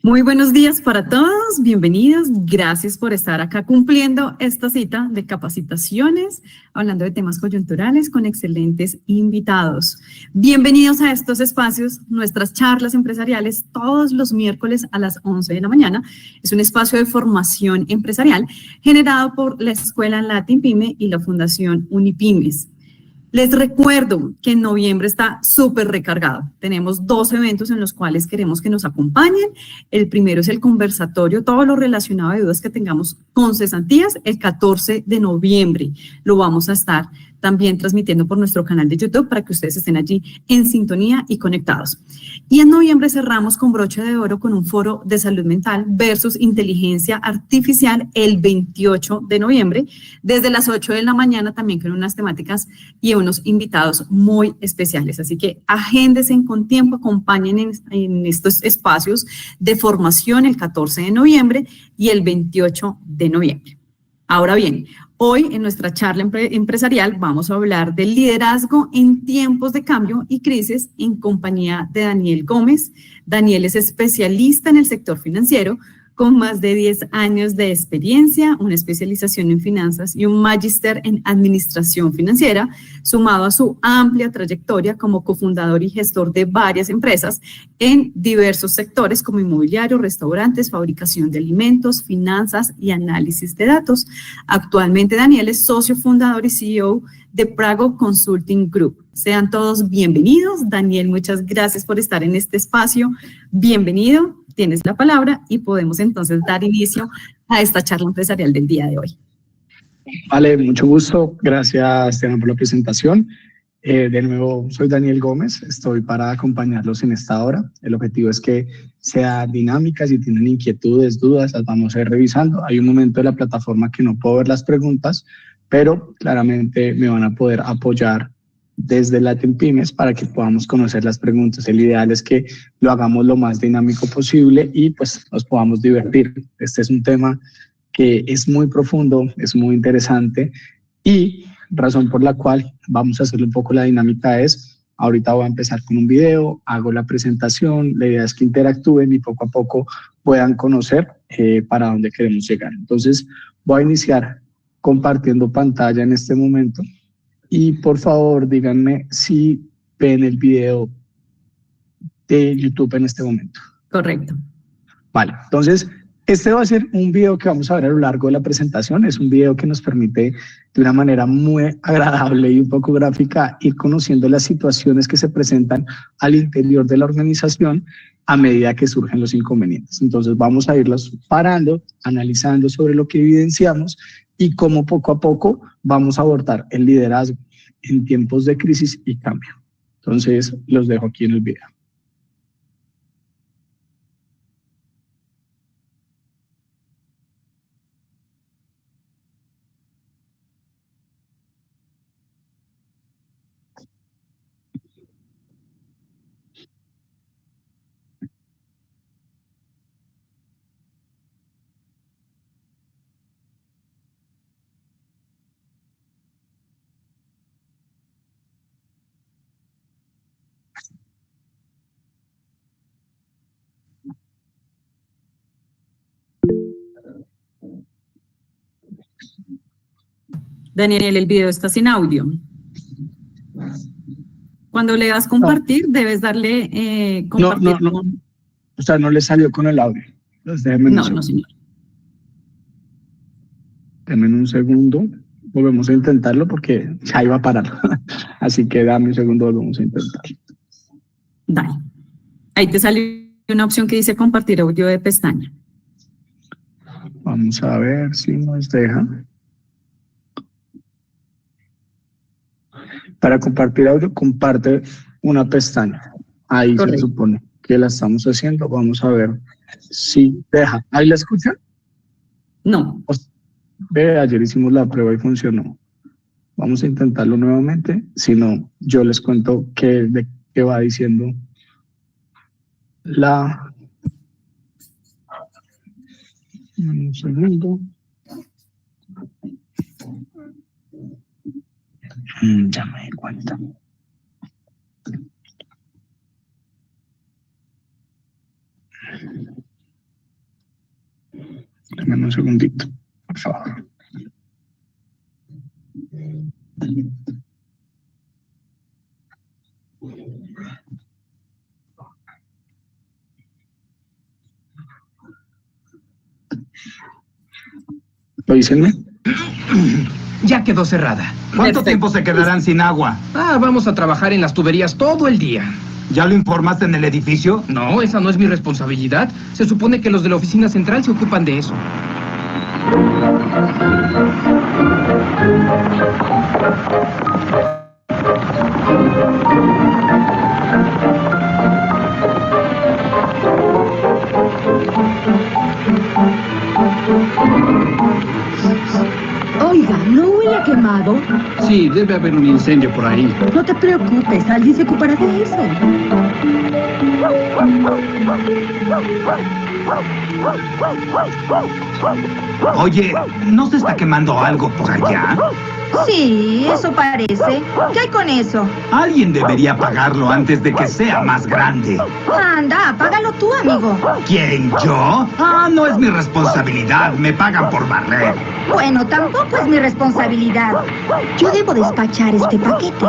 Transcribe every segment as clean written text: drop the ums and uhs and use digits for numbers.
Muy buenos días para todos, bienvenidos, gracias por estar acá cumpliendo esta cita de capacitaciones, hablando de temas coyunturales con excelentes invitados. Bienvenidos a estos espacios, nuestras charlas empresariales todos los miércoles a las 11 de la mañana. Es un espacio de formación empresarial generado por la Escuela Latin Pyme y la Fundación Unipymes. Les recuerdo que en noviembre está súper recargado. Tenemos 2 eventos en los cuales queremos que nos acompañen. El primero es el conversatorio, todo lo relacionado a dudas que tengamos con cesantías, el 14 de noviembre. Lo vamos a estar también transmitiendo por nuestro canal de YouTube para que ustedes estén allí en sintonía y conectados. Y en noviembre cerramos con broche de oro con un foro de salud mental versus inteligencia artificial el 28 de noviembre, desde las 8 de la mañana también con unas temáticas y unos invitados muy especiales. Así que agéndense con tiempo, acompañen en estos espacios de formación el 14 de noviembre y el 28 de noviembre. Ahora bien, hoy en nuestra charla empresarial vamos a hablar del liderazgo en tiempos de cambio y crisis en compañía de Daniel Gómez. Daniel es especialista en el sector financiero con más de 10 años de experiencia, una especialización en finanzas y un magíster en administración financiera, sumado a su amplia trayectoria como cofundador y gestor de varias empresas en diversos sectores como inmobiliario, restaurantes, fabricación de alimentos, finanzas y análisis de datos. Actualmente Daniel es socio fundador y CEO de Prago Consulting Group. Sean todos bienvenidos. Daniel, muchas gracias por estar en este espacio. Bienvenido, tienes la palabra y podemos entonces dar inicio a esta charla empresarial del día de hoy. Vale, mucho gusto. Gracias, Esteban, por la presentación. De nuevo, soy Daniel Gómez. Estoy para acompañarlos en esta hora. El objetivo es que sea dinámica. Si tienen inquietudes, dudas, las vamos a ir revisando. Hay un momento de la plataforma que no puedo ver las preguntas, pero claramente me van a poder apoyar desde Latin Pymes para que podamos conocer las preguntas. El ideal es que lo hagamos lo más dinámico posible y pues nos podamos divertir. Este es un tema que es muy profundo, es muy interesante y razón por la cual vamos a hacerle un poco la dinámica es, ahorita voy a empezar con un video, hago la presentación, la idea es que interactúen y poco a poco puedan conocer para dónde queremos llegar. Entonces voy a iniciar compartiendo pantalla en este momento y por favor díganme si ven el video de YouTube en este momento. Correcto. Vale, entonces este va a ser un video que vamos a ver a lo largo de la presentación. Es un video que nos permite de una manera muy agradable y un poco gráfica ir conociendo las situaciones que se presentan al interior de la organización a medida que surgen los inconvenientes. Entonces vamos a irlos parando, analizando sobre lo que evidenciamos y cómo poco a poco vamos a abordar el liderazgo en tiempos de crisis y cambio. Entonces los dejo aquí en el video. Daniel, el video está sin audio. Cuando le das compartir, debes darle compartir. No. O sea, no le salió con el audio. Entonces, No, señor. Denme un segundo. Volvemos a intentarlo porque ya iba a parar. Así que dame un segundo, volvemos a intentar. Dale. Ahí te sale una opción que dice compartir audio de pestaña. Vamos a ver si nos deja. Para compartir audio, comparte una pestaña. Ahí correcto. Se supone que la estamos haciendo. Vamos a ver si deja. ¿Ahí la escuchan? No. Ayer hicimos la prueba y funcionó. Vamos a intentarlo nuevamente. Si no, yo les cuento de qué va diciendo la... Un segundo. Ya me di cuenta. Dame un segundito, por favor. Avísenme. Ya quedó cerrada. ¿Cuánto tiempo se quedarán sin agua? Vamos a trabajar en las tuberías todo el día. ¿Ya lo informaste en el edificio? No, esa no es mi responsabilidad. Se supone que los de la oficina central se ocupan de eso. Oiga, ¿no huele a quemado? Sí, debe haber un incendio por ahí. No te preocupes, alguien se ocupará de eso. Oye, ¿no se está quemando algo por allá? Sí, eso parece. ¿Qué hay con eso? Alguien debería apagarlo antes de que sea más grande. Anda, apágalo tú, amigo. ¿Quién, yo? No es mi responsabilidad. Me pagan por barrer. Bueno, tampoco es mi responsabilidad. Yo debo despachar este paquete.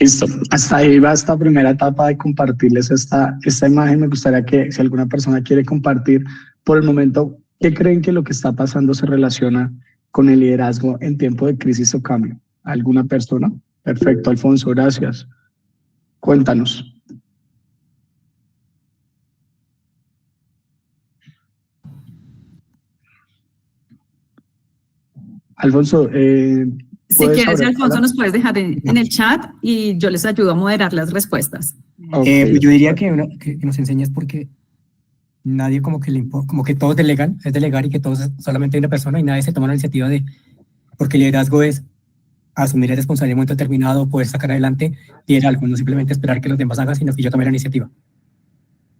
Listo, hasta ahí va esta primera etapa de compartirles esta imagen. Me gustaría que si alguna persona quiere compartir por el momento, ¿qué creen que lo que está pasando se relaciona con el liderazgo en tiempo de crisis o cambio? ¿Alguna persona? Perfecto, Alfonso, gracias. Cuéntanos. Si Alfonso, quieres, Alfonso, nos puedes dejar en el chat y yo les ayudo a moderar las respuestas. Okay. Yo diría que nos enseñas porque nadie como que todos delegan, es delegar y que todos solamente hay una persona y nadie se toma la iniciativa porque el liderazgo es asumir el responsabilidad en un momento determinado, poder sacar adelante liderazgo, no simplemente esperar que los demás hagan, sino que yo tome la iniciativa.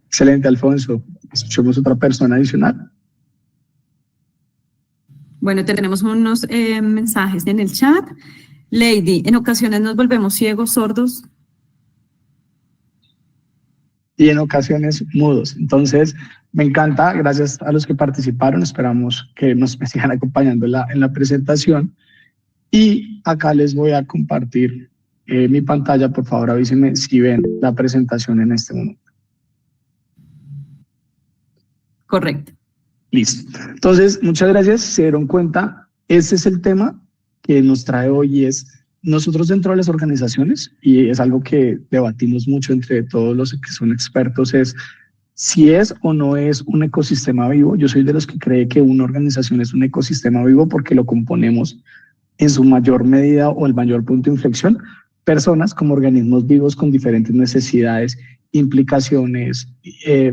Excelente, Alfonso. Escuchemos otra persona adicional. Bueno, tenemos unos mensajes en el chat. Lady, en ocasiones nos volvemos ciegos, sordos. Y en ocasiones mudos. Entonces, me encanta, gracias a los que participaron, esperamos que nos sigan acompañando en la presentación. Y acá les voy a compartir mi pantalla, por favor avísenme si ven la presentación en este momento. Correcto. Listo. Entonces, muchas gracias, se dieron cuenta, ese es el tema que nos trae hoy y es nosotros dentro de las organizaciones, y es algo que debatimos mucho entre todos los que son expertos, es si es o no es un ecosistema vivo. Yo soy de los que cree que una organización es un ecosistema vivo porque lo componemos en su mayor medida o el mayor punto de inflexión, personas como organismos vivos con diferentes necesidades, implicaciones,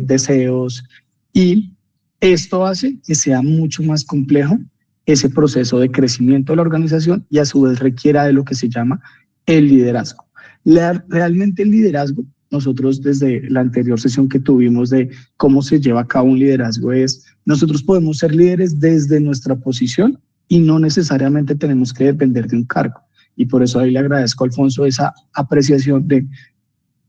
deseos, y esto hace que sea mucho más complejo ese proceso de crecimiento de la organización y a su vez requiera de lo que se llama el liderazgo. Realmente el liderazgo, nosotros desde la anterior sesión que tuvimos de cómo se lleva a cabo un liderazgo es, nosotros podemos ser líderes desde nuestra posición y no necesariamente tenemos que depender de un cargo. Y por eso ahí le agradezco a Alfonso esa apreciación de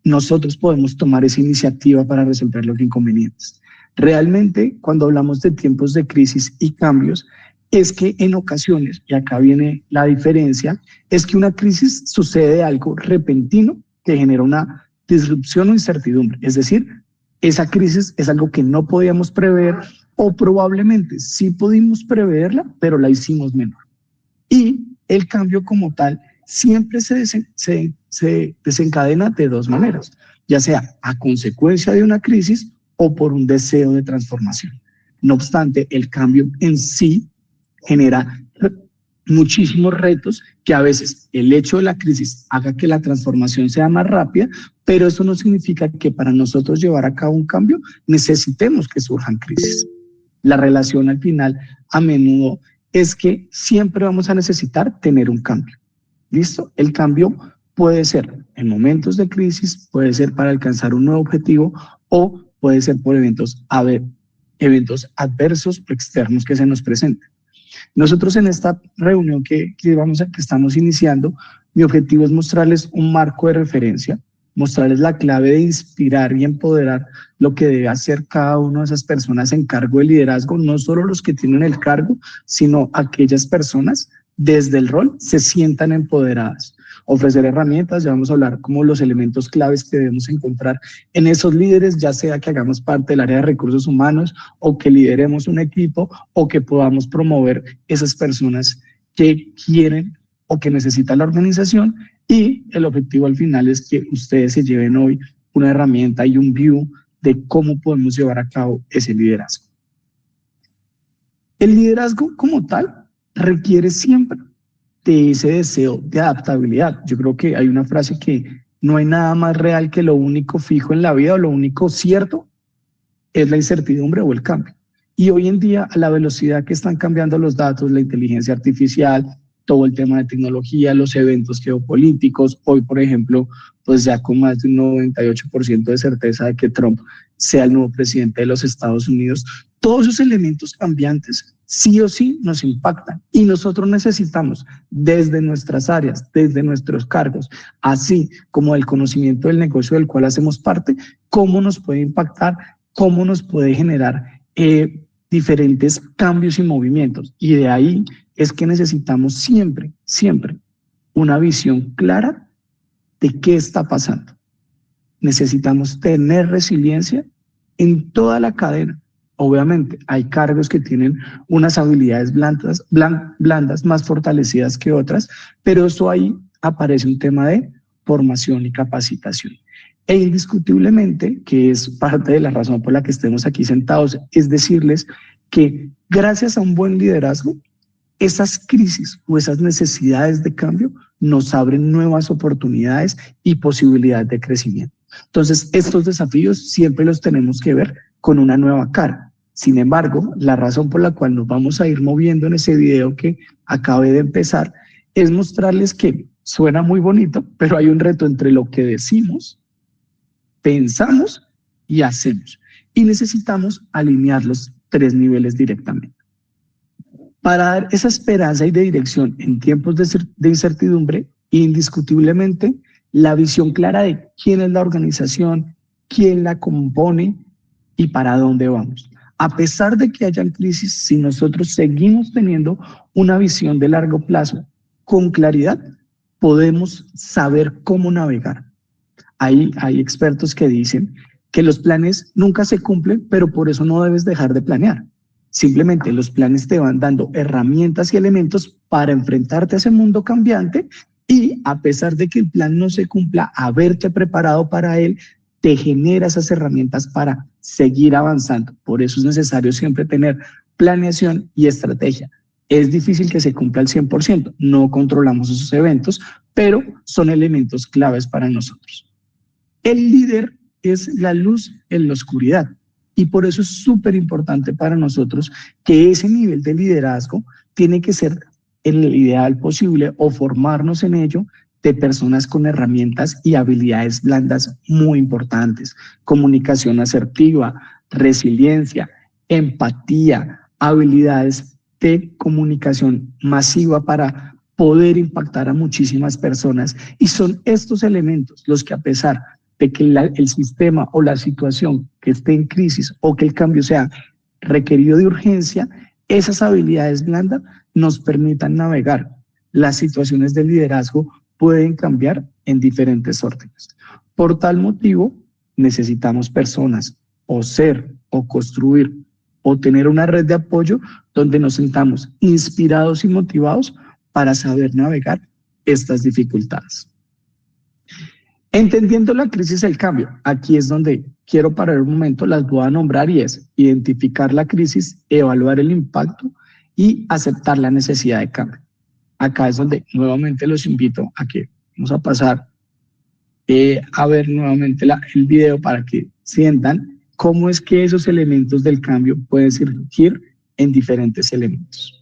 nosotros podemos tomar esa iniciativa para resolver los inconvenientes. Realmente, cuando hablamos de tiempos de crisis y cambios, es que en ocasiones, y acá viene la diferencia, es que una crisis sucede algo repentino que genera una disrupción o incertidumbre. Es decir, esa crisis es algo que no podíamos prever o probablemente sí pudimos preverla, pero la hicimos menor. Y el cambio como tal siempre se desencadena de dos maneras, ya sea a consecuencia de una crisis o por un deseo de transformación. No obstante, el cambio en sí genera muchísimos retos que a veces el hecho de la crisis haga que la transformación sea más rápida, pero eso no significa que para nosotros llevar a cabo un cambio necesitemos que surjan crisis. La relación al final a menudo es que siempre vamos a necesitar tener un cambio. ¿Listo? El cambio puede ser en momentos de crisis, puede ser para alcanzar un nuevo objetivo o puede ser por eventos adversos o externos que se nos presenten. Nosotros en esta reunión que estamos iniciando, Mi objetivo es mostrarles un marco de referencia, mostrarles la clave de inspirar y empoderar lo que debe hacer cada una de esas personas en cargo de liderazgo, no solo los que tienen el cargo, sino aquellas personas desde el rol se sientan empoderadas. Ofrecer herramientas, ya vamos a hablar como los elementos claves que debemos encontrar en esos líderes, ya sea que hagamos parte del área de recursos humanos o que lideremos un equipo o que podamos promover esas personas que quieren o que necesita la organización, y el objetivo al final es que ustedes se lleven hoy una herramienta y un view de cómo podemos llevar a cabo ese liderazgo. El liderazgo como tal requiere siempre de ese deseo de adaptabilidad. Yo creo que hay una frase que no hay nada más real que lo único fijo en la vida o lo único cierto es la incertidumbre o el cambio. Y hoy en día, a la velocidad que están cambiando los datos, la inteligencia artificial, todo el tema de tecnología, los eventos geopolíticos, hoy por ejemplo, pues ya con más de un 98% de certeza de que Trump sea el nuevo presidente de los Estados Unidos, todos esos elementos cambiantes sí o sí nos impactan y nosotros necesitamos desde nuestras áreas, desde nuestros cargos, así como el conocimiento del negocio del cual hacemos parte, cómo nos puede impactar, cómo nos puede generar diferentes cambios y movimientos. Y de ahí es que necesitamos siempre, siempre una visión clara de qué está pasando. Necesitamos tener resiliencia en toda la cadena. Obviamente hay cargos que tienen unas habilidades blandas más fortalecidas que otras, pero eso ahí aparece un tema de formación y capacitación. E indiscutiblemente, que es parte de la razón por la que estemos aquí sentados, es decirles que gracias a un buen liderazgo, esas crisis o esas necesidades de cambio nos abren nuevas oportunidades y posibilidades de crecimiento. Entonces, estos desafíos siempre los tenemos que ver con una nueva cara. Sin embargo, la razón por la cual nos vamos a ir moviendo en ese video que acabé de empezar es mostrarles que suena muy bonito, pero hay un reto entre lo que decimos, pensamos y hacemos. Y necesitamos alinear los tres niveles directamente. Para dar esa esperanza y de dirección en tiempos de incertidumbre, indiscutiblemente, la visión clara de quién es la organización, quién la compone y para dónde vamos. A pesar de que hayan crisis, si nosotros seguimos teniendo una visión de largo plazo con claridad, podemos saber cómo navegar. Hay expertos que dicen que los planes nunca se cumplen, pero por eso no debes dejar de planear. Simplemente los planes te van dando herramientas y elementos para enfrentarte a ese mundo cambiante y a pesar de que el plan no se cumpla, haberte preparado para él te genera esas herramientas para seguir avanzando. Por eso es necesario siempre tener planeación y estrategia. Es difícil que se cumpla al 100%, no controlamos esos eventos, pero son elementos claves para nosotros. El líder es la luz en la oscuridad. Y por eso es súper importante para nosotros que ese nivel de liderazgo tiene que ser en el ideal posible o formarnos en ello de personas con herramientas y habilidades blandas muy importantes. Comunicación asertiva, resiliencia, empatía, habilidades de comunicación masiva para poder impactar a muchísimas personas. Y son estos elementos los que a pesar de que el sistema o la situación que esté en crisis o que el cambio sea requerido de urgencia, esas habilidades blandas nos permitan navegar. Las situaciones de liderazgo pueden cambiar en diferentes órdenes. Por tal motivo, necesitamos personas o ser o construir o tener una red de apoyo donde nos sintamos inspirados y motivados para saber navegar estas dificultades. Entendiendo la crisis del cambio, aquí es donde quiero parar un momento, las voy a nombrar y es identificar la crisis, evaluar el impacto y aceptar la necesidad de cambio. Acá es donde nuevamente los invito a que vamos a pasar a ver nuevamente el video para que sientan cómo es que esos elementos del cambio pueden surgir en diferentes elementos.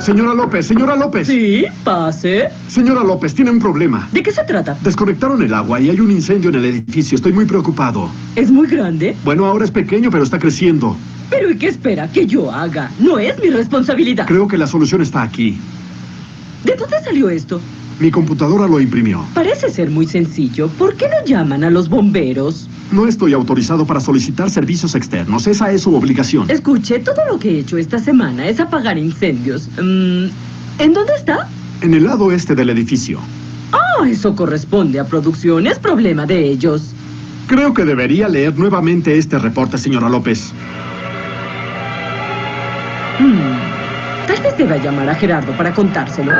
Señora López, señora López. Sí, pase. Señora López, tiene un problema. ¿De qué se trata? Desconectaron el agua y hay un incendio en el edificio. Estoy muy preocupado. ¿Es muy grande? Bueno, ahora es pequeño, pero está creciendo. ¿Pero y qué espera que yo haga? No es mi responsabilidad. Creo que la solución está aquí. ¿De dónde salió esto? Mi computadora lo imprimió. Parece ser muy sencillo. ¿Por qué no llaman a los bomberos? No estoy autorizado para solicitar servicios externos. Esa es su obligación. Escuche, todo lo que he hecho esta semana es apagar incendios. ¿En dónde está? En el lado este del edificio. Ah, eso corresponde a producción. Es problema de ellos. Creo que debería leer nuevamente este reporte, señora López. Tal vez deba llamar a Gerardo para contárselo.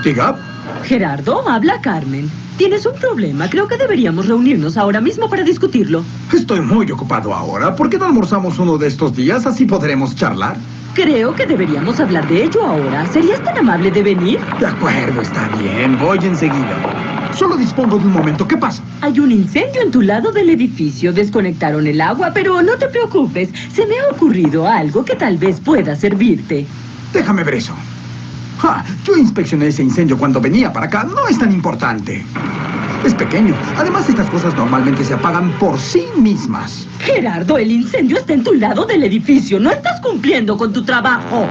Diga. Gerardo, habla Carmen. Tienes un problema. Creo que deberíamos reunirnos ahora mismo para discutirlo. Estoy muy ocupado ahora. ¿Por qué no almorzamos uno de estos días? Así podremos charlar. Creo que deberíamos hablar de ello ahora. ¿Serías tan amable de venir? De acuerdo, está bien. Voy enseguida. Solo dispongo de un momento. ¿Qué pasa? Hay un incendio en tu lado del edificio. Desconectaron el agua, pero no te preocupes. Se me ha ocurrido algo que tal vez pueda servirte. Déjame ver eso. Yo inspeccioné ese incendio cuando venía para acá. No es tan importante. Es pequeño. Además, estas cosas normalmente se apagan por sí mismas. Gerardo, el incendio está en tu lado del edificio. No estás cumpliendo con tu trabajo.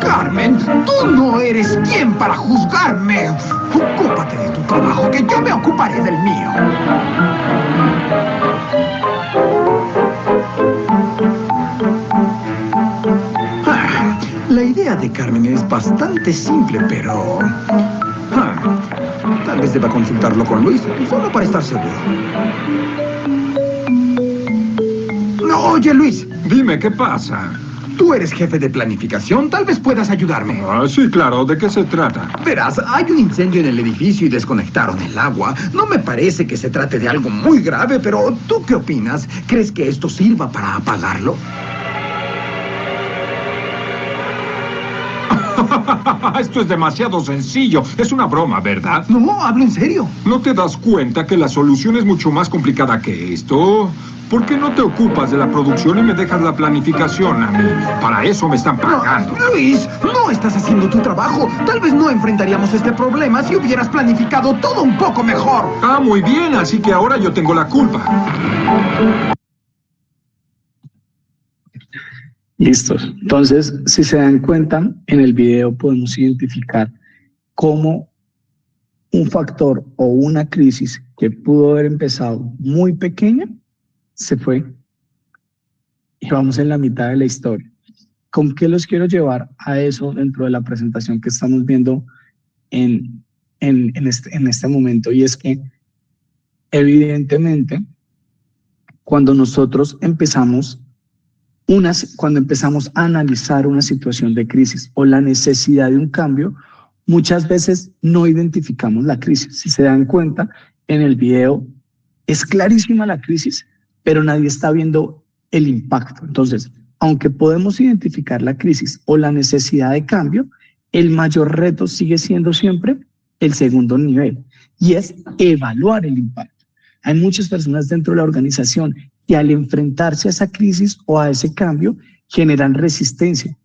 Carmen, tú no eres quien para juzgarme. Ocúpate de tu trabajo, que yo me ocuparé del mío. La idea de Carmen es bastante simple, pero... tal vez deba consultarlo con Luis, solo para estar seguro. No, oye, Luis. Dime, ¿qué pasa? Tú eres jefe de planificación, tal vez puedas ayudarme. Sí, claro. ¿De qué se trata? Verás, hay un incendio en el edificio y desconectaron el agua. No me parece que se trate de algo muy grave, pero ¿tú qué opinas? ¿Crees que esto sirva para apagarlo? Esto es demasiado sencillo. Es una broma, ¿verdad? No, hablo en serio. ¿No te das cuenta que la solución es mucho más complicada que esto? ¿Por qué no te ocupas de la producción y me dejas la planificación a mí? Para eso me están pagando. No, Luis, no estás haciendo tu trabajo. Tal vez no enfrentaríamos este problema si hubieras planificado todo un poco mejor. Muy bien. Así que ahora yo tengo la culpa. Listos. Entonces, si se dan cuenta, en el video podemos identificar cómo un factor o una crisis que pudo haber empezado muy pequeña, se fue. Y vamos en la mitad de la historia. ¿Con qué los quiero llevar a eso dentro de la presentación que estamos viendo en este momento? Y es que, evidentemente, cuando nosotros empezamos a analizar una situación de crisis o la necesidad de un cambio, muchas veces no identificamos la crisis. Si se dan cuenta, en el video es clarísima la crisis, pero nadie está viendo el impacto. Entonces, aunque podemos identificar la crisis o la necesidad de cambio, el mayor reto sigue siendo siempre el segundo nivel, y es evaluar el impacto. Hay muchas personas dentro de la organización que al enfrentarse a esa crisis o a ese cambio generan resistencia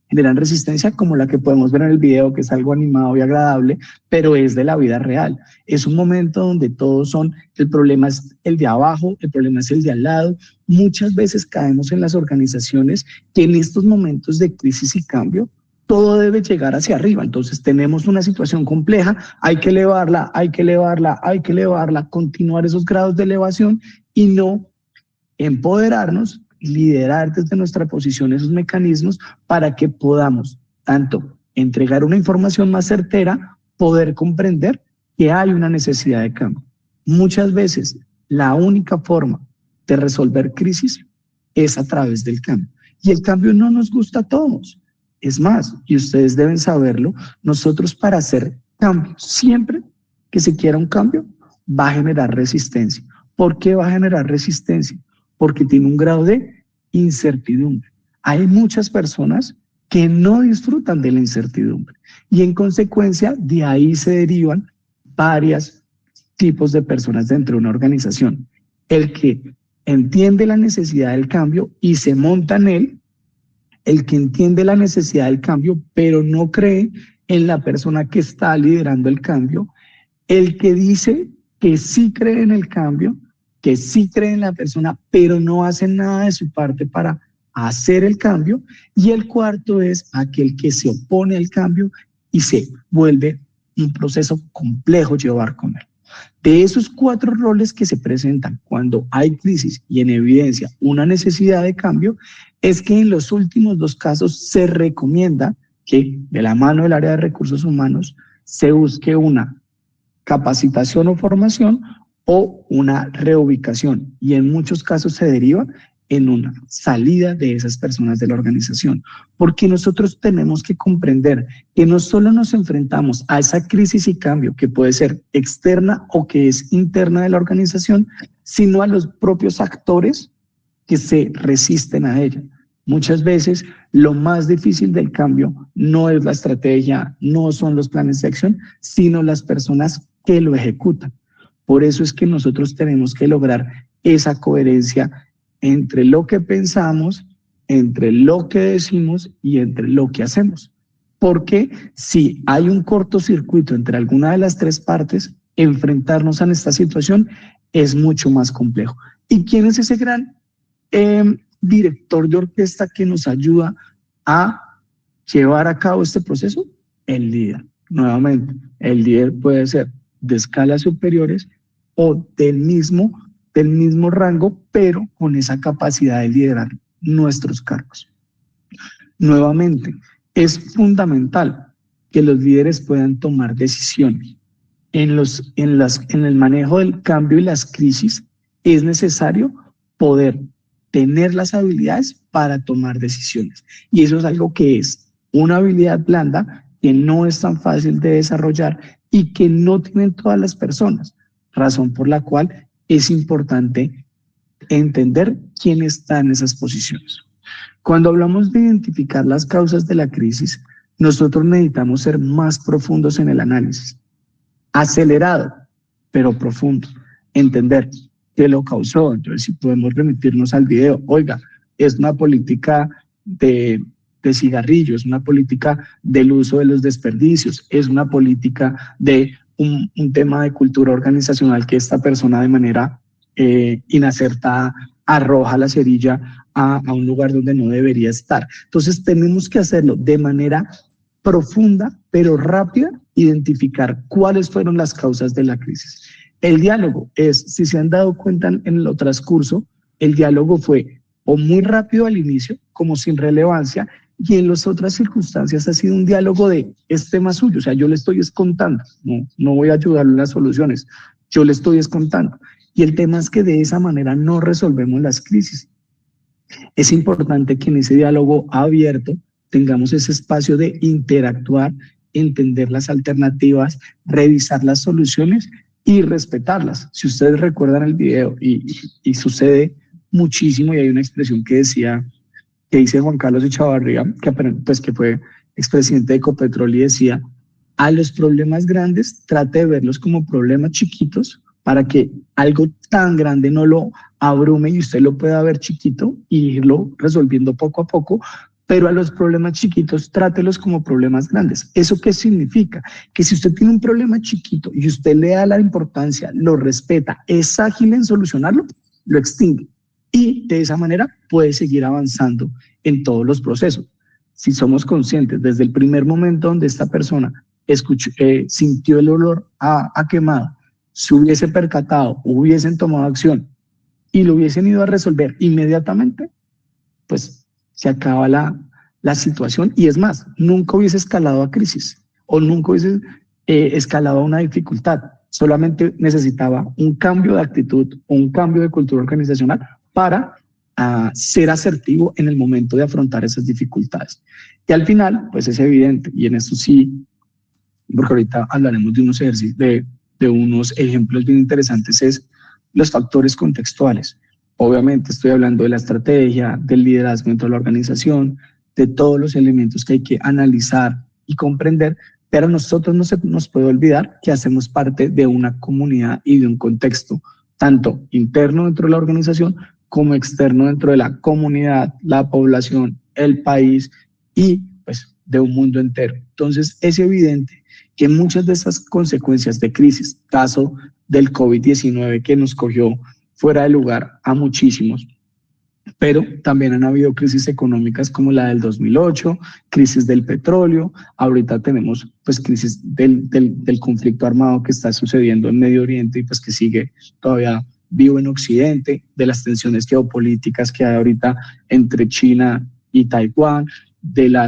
como la que podemos ver en el video, que es algo animado y agradable, pero es de la vida real. Es un momento donde todos el problema es el de abajo, el problema es el de al lado. Muchas veces caemos en las organizaciones que en estos momentos de crisis y cambio todo debe llegar hacia arriba. Entonces tenemos una situación compleja, hay que elevarla, continuar esos grados de elevación y no empoderarnos, liderar desde nuestra posición esos mecanismos para que podamos tanto entregar una información más certera, poder comprender que hay una necesidad de cambio. Muchas veces la única forma de resolver crisis es a través del cambio. Y el cambio no nos gusta a todos. Es más, y ustedes deben saberlo, nosotros para hacer cambio, siempre que se quiera un cambio, va a generar resistencia. ¿Por qué va a generar resistencia? Porque tiene un grado de incertidumbre. Hay muchas personas que no disfrutan de la incertidumbre y en consecuencia de ahí se derivan varios tipos de personas dentro de una organización. El que entiende la necesidad del cambio y se monta en él, el que entiende la necesidad del cambio, pero no cree en la persona que está liderando el cambio, el que dice que sí cree en el cambio, que sí cree en la persona, pero no hace nada de su parte para hacer el cambio, y el cuarto es aquel que se opone al cambio y se vuelve un proceso complejo llevar con él. De esos 4 roles que se presentan cuando hay crisis y en evidencia una necesidad de cambio, es que en los últimos 2 casos se recomienda que de la mano del área de recursos humanos se busque una capacitación o formación o una reubicación, y en muchos casos se deriva en una salida de esas personas de la organización, porque nosotros tenemos que comprender que no solo nos enfrentamos a esa crisis y cambio que puede ser externa o que es interna de la organización, sino a los propios actores que se resisten a ella. Muchas veces lo más difícil del cambio no es la estrategia, no son los planes de acción, sino las personas que lo ejecutan. Por eso es que nosotros tenemos que lograr esa coherencia entre lo que pensamos, entre lo que decimos y entre lo que hacemos. Porque si hay un cortocircuito entre alguna de las 3 partes, enfrentarnos a esta situación es mucho más complejo. ¿Y quién es ese gran director de orquesta que nos ayuda a llevar a cabo este proceso? El líder. Nuevamente, el líder puede ser de escalas superiores o del mismo rango, pero con esa capacidad de liderar nuestros cargos. Nuevamente, es fundamental que los líderes puedan tomar decisiones. En el manejo del cambio y las crisis es necesario poder tener las habilidades para tomar decisiones. Y eso es algo que es una habilidad blanda que no es tan fácil de desarrollar y que no tienen todas las personas, razón por la cual es importante entender quién está en esas posiciones. Cuando hablamos de identificar las causas de la crisis, nosotros necesitamos ser más profundos en el análisis. Acelerado, pero profundo. Entender qué lo causó. Entonces, si podemos remitirnos al video, oiga, es una política de cigarrillo, es una política del uso de los desperdicios, es una política de un tema de cultura organizacional que esta persona de manera inacertada arroja la cerilla a un lugar donde no debería estar. Entonces tenemos que hacerlo de manera profunda, pero rápida, identificar cuáles fueron las causas de la crisis. El diálogo es, si se han dado cuenta en lo transcurso, el diálogo fue o muy rápido al inicio, como sin relevancia, y en las otras circunstancias ha sido un diálogo de es tema suyo, o sea, yo le estoy contando, no voy a ayudarle en las soluciones, yo le estoy contando. Y el tema es que de esa manera no resolvemos las crisis. Es importante que en ese diálogo abierto tengamos ese espacio de interactuar, entender las alternativas, revisar las soluciones y respetarlas. Si ustedes recuerdan el video, y sucede muchísimo, y hay una expresión que dice Juan Carlos Echavarría, que fue expresidente de Ecopetrol, y decía: a los problemas grandes trate de verlos como problemas chiquitos para que algo tan grande no lo abrume y usted lo pueda ver chiquito y irlo resolviendo poco a poco, pero a los problemas chiquitos trátelos como problemas grandes. ¿Eso qué significa? Que si usted tiene un problema chiquito y usted le da la importancia, lo respeta, es ágil en solucionarlo, lo extingue. Y de esa manera puede seguir avanzando en todos los procesos. Si somos conscientes desde el primer momento donde esta persona sintió el olor a quemado, se hubiese percatado, hubiesen tomado acción y lo hubiesen ido a resolver inmediatamente, pues se acaba la situación, y es más, nunca hubiese escalado a crisis o nunca hubiese escalado a una dificultad. Solamente necesitaba un cambio de actitud o un cambio de cultura organizacional para ser asertivo en el momento de afrontar esas dificultades. Y al final, pues es evidente, y en esto sí, porque ahorita hablaremos de unos ejercicios, de unos ejemplos bien interesantes, es los factores contextuales. Obviamente estoy hablando de la estrategia, del liderazgo dentro de la organización, de todos los elementos que hay que analizar y comprender, pero nosotros no se nos puede olvidar que hacemos parte de una comunidad y de un contexto, tanto interno dentro de la organización como externo dentro de la comunidad, la población, el país y pues de un mundo entero. Entonces es evidente que muchas de esas consecuencias de crisis, caso del COVID-19 que nos cogió fuera de lugar a muchísimos, pero también han habido crisis económicas como la del 2008, crisis del petróleo, ahorita tenemos pues crisis del conflicto armado que está sucediendo en Medio Oriente y pues que sigue todavía vivo en Occidente, de las tensiones geopolíticas que hay ahorita entre China y Taiwán, de la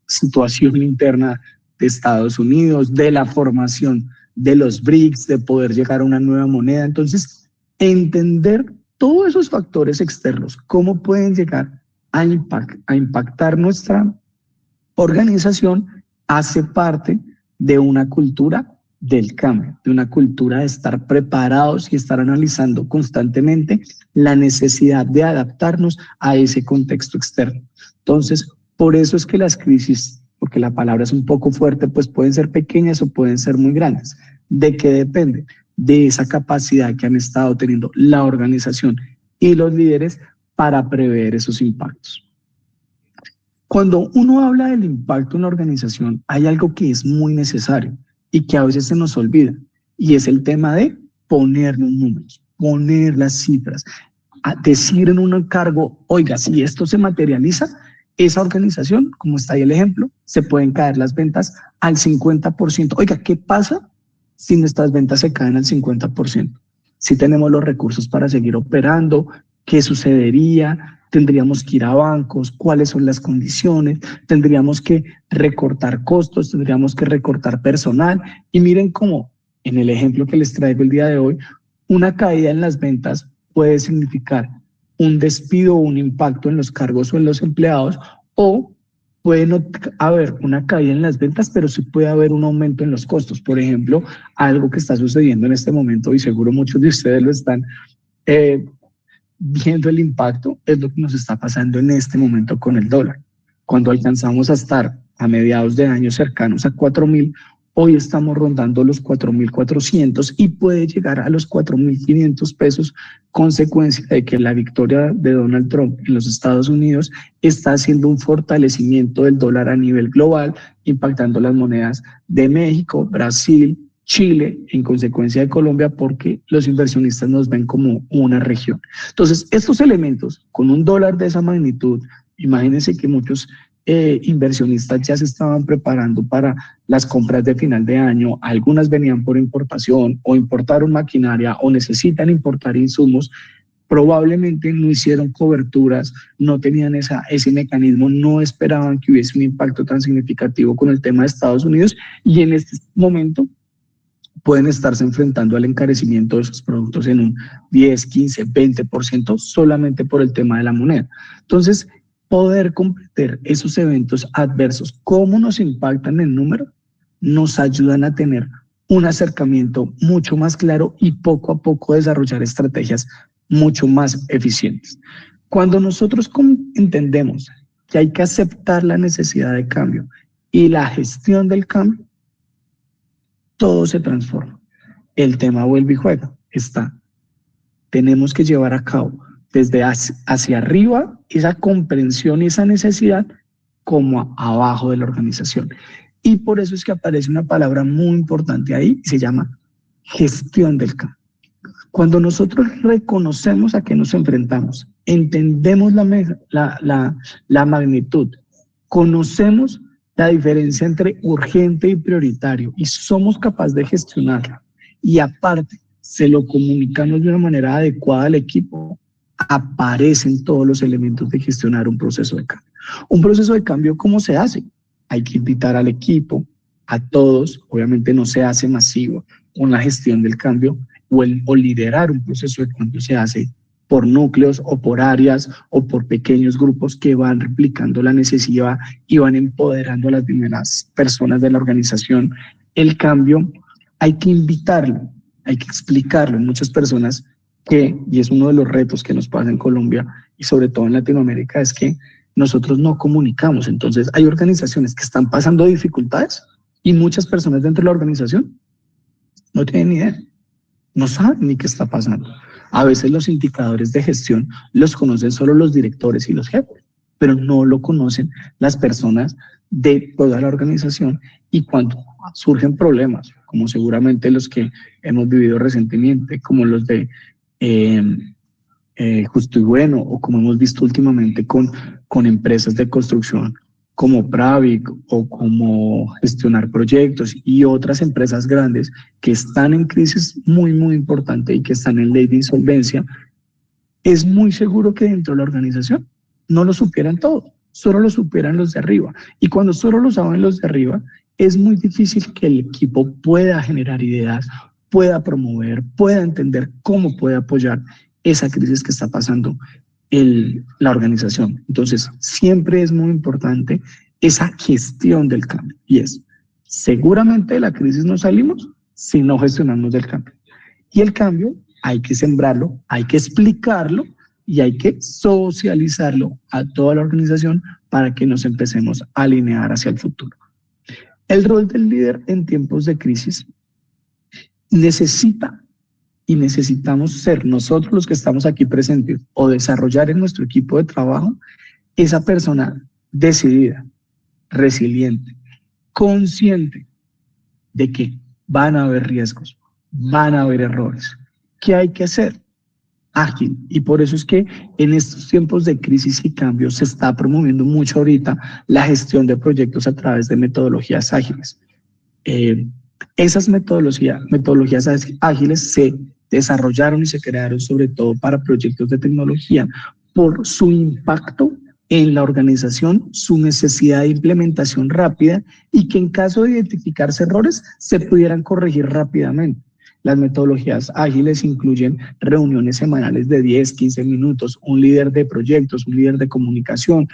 situación interna de Estados Unidos, de la formación de los BRICS, de poder llegar a una nueva moneda. Entonces, entender todos esos factores externos, cómo pueden llegar a impactar nuestra organización, hace parte de una cultura del cambio, de una cultura de estar preparados y estar analizando constantemente la necesidad de adaptarnos a ese contexto externo. Entonces, por eso es que las crisis, porque la palabra es un poco fuerte, pues pueden ser pequeñas o pueden ser muy grandes. ¿De qué depende? De esa capacidad que han estado teniendo la organización y los líderes para prever esos impactos. Cuando uno habla del impacto en la organización, hay algo que es muy necesario y que a veces se nos olvida, y es el tema de poner los números, poner las cifras, decir en un cargo, oiga, si esto se materializa, esa organización, como está ahí el ejemplo, se pueden caer las ventas al 50%. Oiga, ¿qué pasa si nuestras ventas se caen al 50%? Si tenemos los recursos para seguir operando, ¿qué sucedería? Tendríamos que ir a bancos, cuáles son las condiciones, tendríamos que recortar costos, tendríamos que recortar personal. Y miren cómo, en el ejemplo que les traigo el día de hoy, una caída en las ventas puede significar un despido o un impacto en los cargos o en los empleados, o puede no haber una caída en las ventas, pero sí puede haber un aumento en los costos. Por ejemplo, algo que está sucediendo en este momento, y seguro muchos de ustedes lo están viendo el impacto, es lo que nos está pasando en este momento con el dólar. Cuando alcanzamos a estar a mediados de año cercanos a 4.000, hoy estamos rondando los 4.400 y puede llegar a los 4.500 pesos, consecuencia de que la victoria de Donald Trump en los Estados Unidos está haciendo un fortalecimiento del dólar a nivel global, impactando las monedas de México, Brasil, Chile, en consecuencia de Colombia, porque los inversionistas nos ven como una región. Entonces, estos elementos, con un dólar de esa magnitud, imagínense que muchos inversionistas ya se estaban preparando para las compras de final de año, algunas venían por importación o importaron maquinaria o necesitan importar insumos, probablemente no hicieron coberturas, no tenían ese mecanismo, no esperaban que hubiese un impacto tan significativo con el tema de Estados Unidos, y en este momento pueden estarse enfrentando al encarecimiento de sus productos en un 10, 15, 20% solamente por el tema de la moneda. Entonces, poder comprender esos eventos adversos, cómo nos impactan en número, nos ayudan a tener un acercamiento mucho más claro y poco a poco desarrollar estrategias mucho más eficientes. Cuando nosotros entendemos que hay que aceptar la necesidad de cambio y la gestión del cambio, todo se transforma. El tema vuelve y juega. Tenemos que llevar a cabo desde hacia arriba esa comprensión y esa necesidad como abajo de la organización. Y por eso es que aparece una palabra muy importante ahí y se llama gestión del cambio. Cuando nosotros reconocemos a qué nos enfrentamos, entendemos la magnitud, conocemos la diferencia entre urgente y prioritario y somos capaces de gestionarla, y aparte se lo comunicamos de una manera adecuada al equipo, aparecen todos los elementos de gestionar un proceso de cambio. Un proceso de cambio, ¿cómo se hace? Hay que invitar al equipo, a todos, obviamente no se hace masivo con la gestión del cambio, o liderar un proceso de cambio se hace por núcleos o por áreas o por pequeños grupos que van replicando la necesidad y van empoderando a las primeras personas de la organización. El cambio hay que invitarlo, hay que explicarlo. Muchas personas y es uno de los retos que nos pasa en Colombia y sobre todo en Latinoamérica, es que nosotros no comunicamos. Entonces hay organizaciones que están pasando dificultades y muchas personas dentro de la organización no tienen ni idea, no saben ni qué está pasando. A veces los indicadores de gestión los conocen solo los directores y los jefes, pero no lo conocen las personas de toda la organización, y cuando surgen problemas, como seguramente los que hemos vivido recientemente, como los de Justo y Bueno, o como hemos visto últimamente con empresas de construcción como Pravic o como Gestionar Proyectos y otras empresas grandes que están en crisis muy, muy importante y que están en ley de insolvencia, es muy seguro que dentro de la organización no lo supieran todo, solo lo supieran los de arriba. Y cuando solo lo saben los de arriba, es muy difícil que el equipo pueda generar ideas, pueda promover, pueda entender cómo puede apoyar esa crisis que está pasando la organización. Entonces, siempre es muy importante esa gestión del cambio. Y seguramente de la crisis no salimos si no gestionamos del cambio. Y el cambio hay que sembrarlo, hay que explicarlo y hay que socializarlo a toda la organización para que nos empecemos a alinear hacia el futuro. El rol del líder en tiempos de crisis necesitamos ser nosotros los que estamos aquí presentes o desarrollar en nuestro equipo de trabajo esa persona decidida, resiliente, consciente de que van a haber riesgos, van a haber errores. ¿Qué hay que hacer? Ágil. Y por eso es que en estos tiempos de crisis y cambio se está promoviendo mucho ahorita la gestión de proyectos a través de metodologías ágiles. Esas metodologías ágiles se desarrollaron y se crearon sobre todo para proyectos de tecnología por su impacto en la organización, su necesidad de implementación rápida y que en caso de identificarse errores se pudieran corregir rápidamente. Las metodologías ágiles incluyen reuniones semanales de 10, 15 minutos, un líder de proyectos, un líder de comunicación,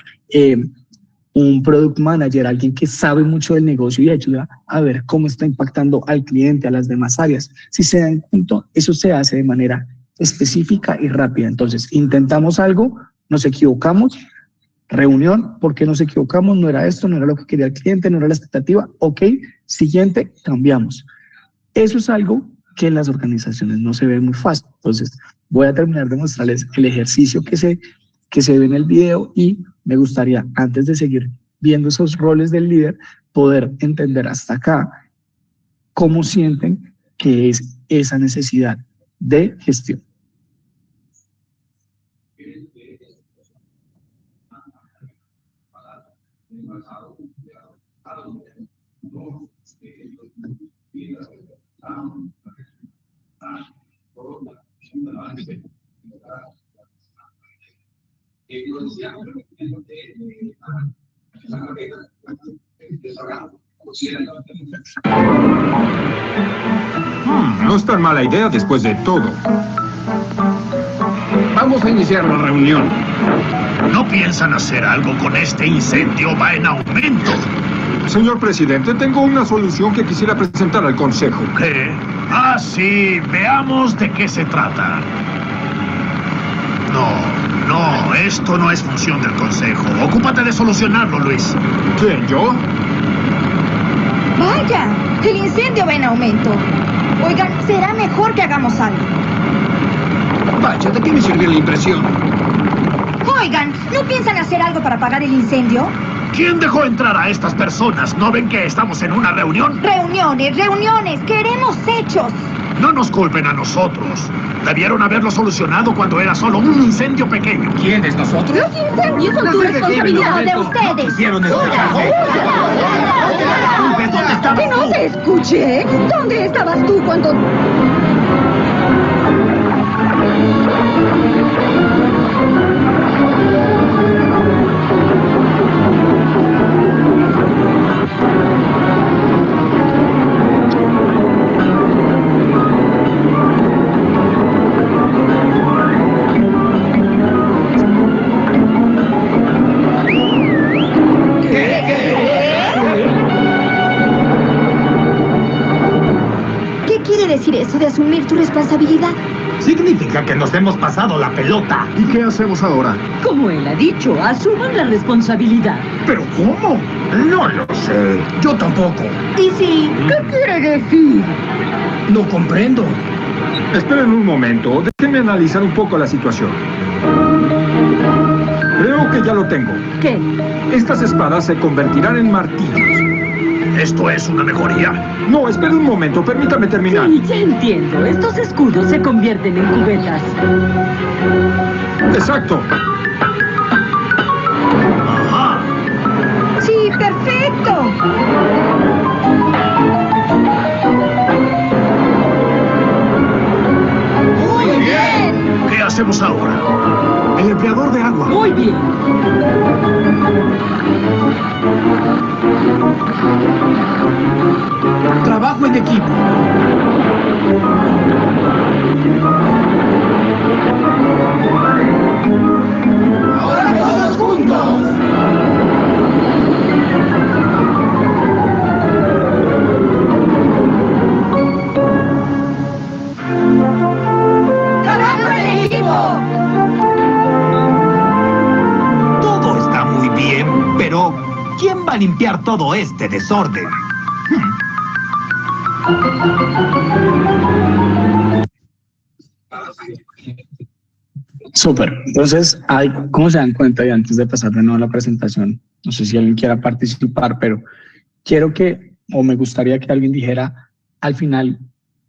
un product manager, alguien que sabe mucho del negocio y ayuda a ver cómo está impactando al cliente, a las demás áreas. Si se dan cuenta, eso se hace de manera específica y rápida. Entonces, intentamos algo, nos equivocamos, reunión, ¿por qué nos equivocamos? No era esto, no era lo que quería el cliente, no era la expectativa, ok, siguiente, cambiamos. Eso es algo que en las organizaciones no se ve muy fácil. Entonces, voy a terminar de mostrarles el ejercicio que se ve en el video y me gustaría, antes de seguir viendo esos roles del líder, poder entender hasta acá cómo sienten que es esa necesidad de gestión. No es tan mala idea después de todo. Vamos a iniciar la reunión. ¿No piensan hacer algo con este incendio? Va en aumento. Señor presidente, tengo una solución que quisiera presentar al consejo. ¿Qué? Ah, sí, veamos de qué se trata. No, esto no es función del consejo. Ocúpate de solucionarlo, Luis. ¿Quién, yo? Vaya, el incendio va en aumento. Oigan, será mejor que hagamos algo. Vaya, ¿de qué me sirvió la impresión? Oigan, ¿no piensan hacer algo para apagar el incendio? ¿Quién dejó entrar a estas personas? ¿No ven que estamos en una reunión? Reuniones, queremos hechos. No nos culpen a nosotros. Debieron haberlo solucionado cuando era solo un incendio pequeño. ¿Quiénes, nosotros? Los incendios son tu responsabilidad, de ustedes. Quisieron escucharme. ¿Dónde estabas ¡Que no te escuché! ¿Dónde estabas tú cuando...? Decir eso de asumir tu responsabilidad. Significa que nos hemos pasado la pelota. ¿Y qué hacemos ahora? Como él ha dicho, asuman la responsabilidad. ¿Pero cómo? No lo sé. Yo tampoco. ¿Y sí? ¿Qué quiere decir? No comprendo. Esperen un momento, déjenme analizar un poco la situación. Creo que ya lo tengo. ¿Qué? Estas espadas se convertirán en martillos. ¿Esto es una mejoría? No, espere un momento, permítame terminar. Sí, ya entiendo. Estos escudos se convierten en cubetas. Exacto. ¡Ajá! Sí, perfecto. ¡Muy bien! ¿Qué hacemos ahora? El empleador de agua. Muy bien. Trabajo en equipo. ¡Ahora todos juntos! ¡Trabajo en equipo! Todo está muy bien, pero ¿quién va a limpiar todo este desorden? Súper. Entonces, ¿cómo se dan cuenta? Y antes de pasar de nuevo a la presentación, no sé si alguien quiera participar, pero quiero o me gustaría que alguien dijera al final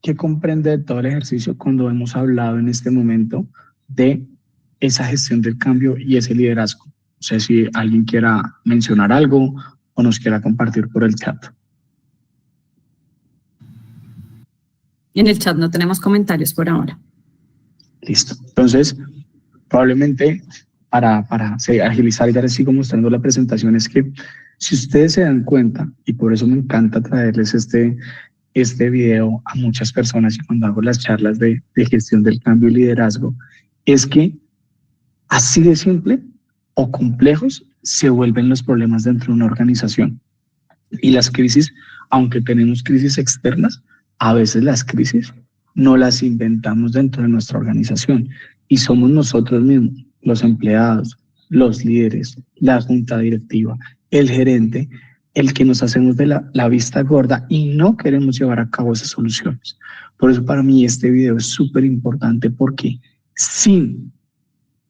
qué comprende de todo el ejercicio cuando hemos hablado en este momento de esa gestión del cambio y ese liderazgo. No sé si alguien quiera mencionar algo o nos quiera compartir por el chat. En el chat no tenemos comentarios por ahora. Listo. Entonces, probablemente para agilizar y ya les sigo mostrando la presentación, es que si ustedes se dan cuenta, y por eso me encanta traerles este video a muchas personas y cuando hago las charlas de gestión del cambio y liderazgo, es que así de simple o complejos se vuelven los problemas dentro de una organización. Y las crisis, aunque tenemos crisis externas, a veces las crisis no las inventamos dentro de nuestra organización y somos nosotros mismos, los empleados, los líderes, la junta directiva, el gerente, el que nos hacemos de la vista gorda y no queremos llevar a cabo esas soluciones. Por eso para mí este video es súper importante, porque sin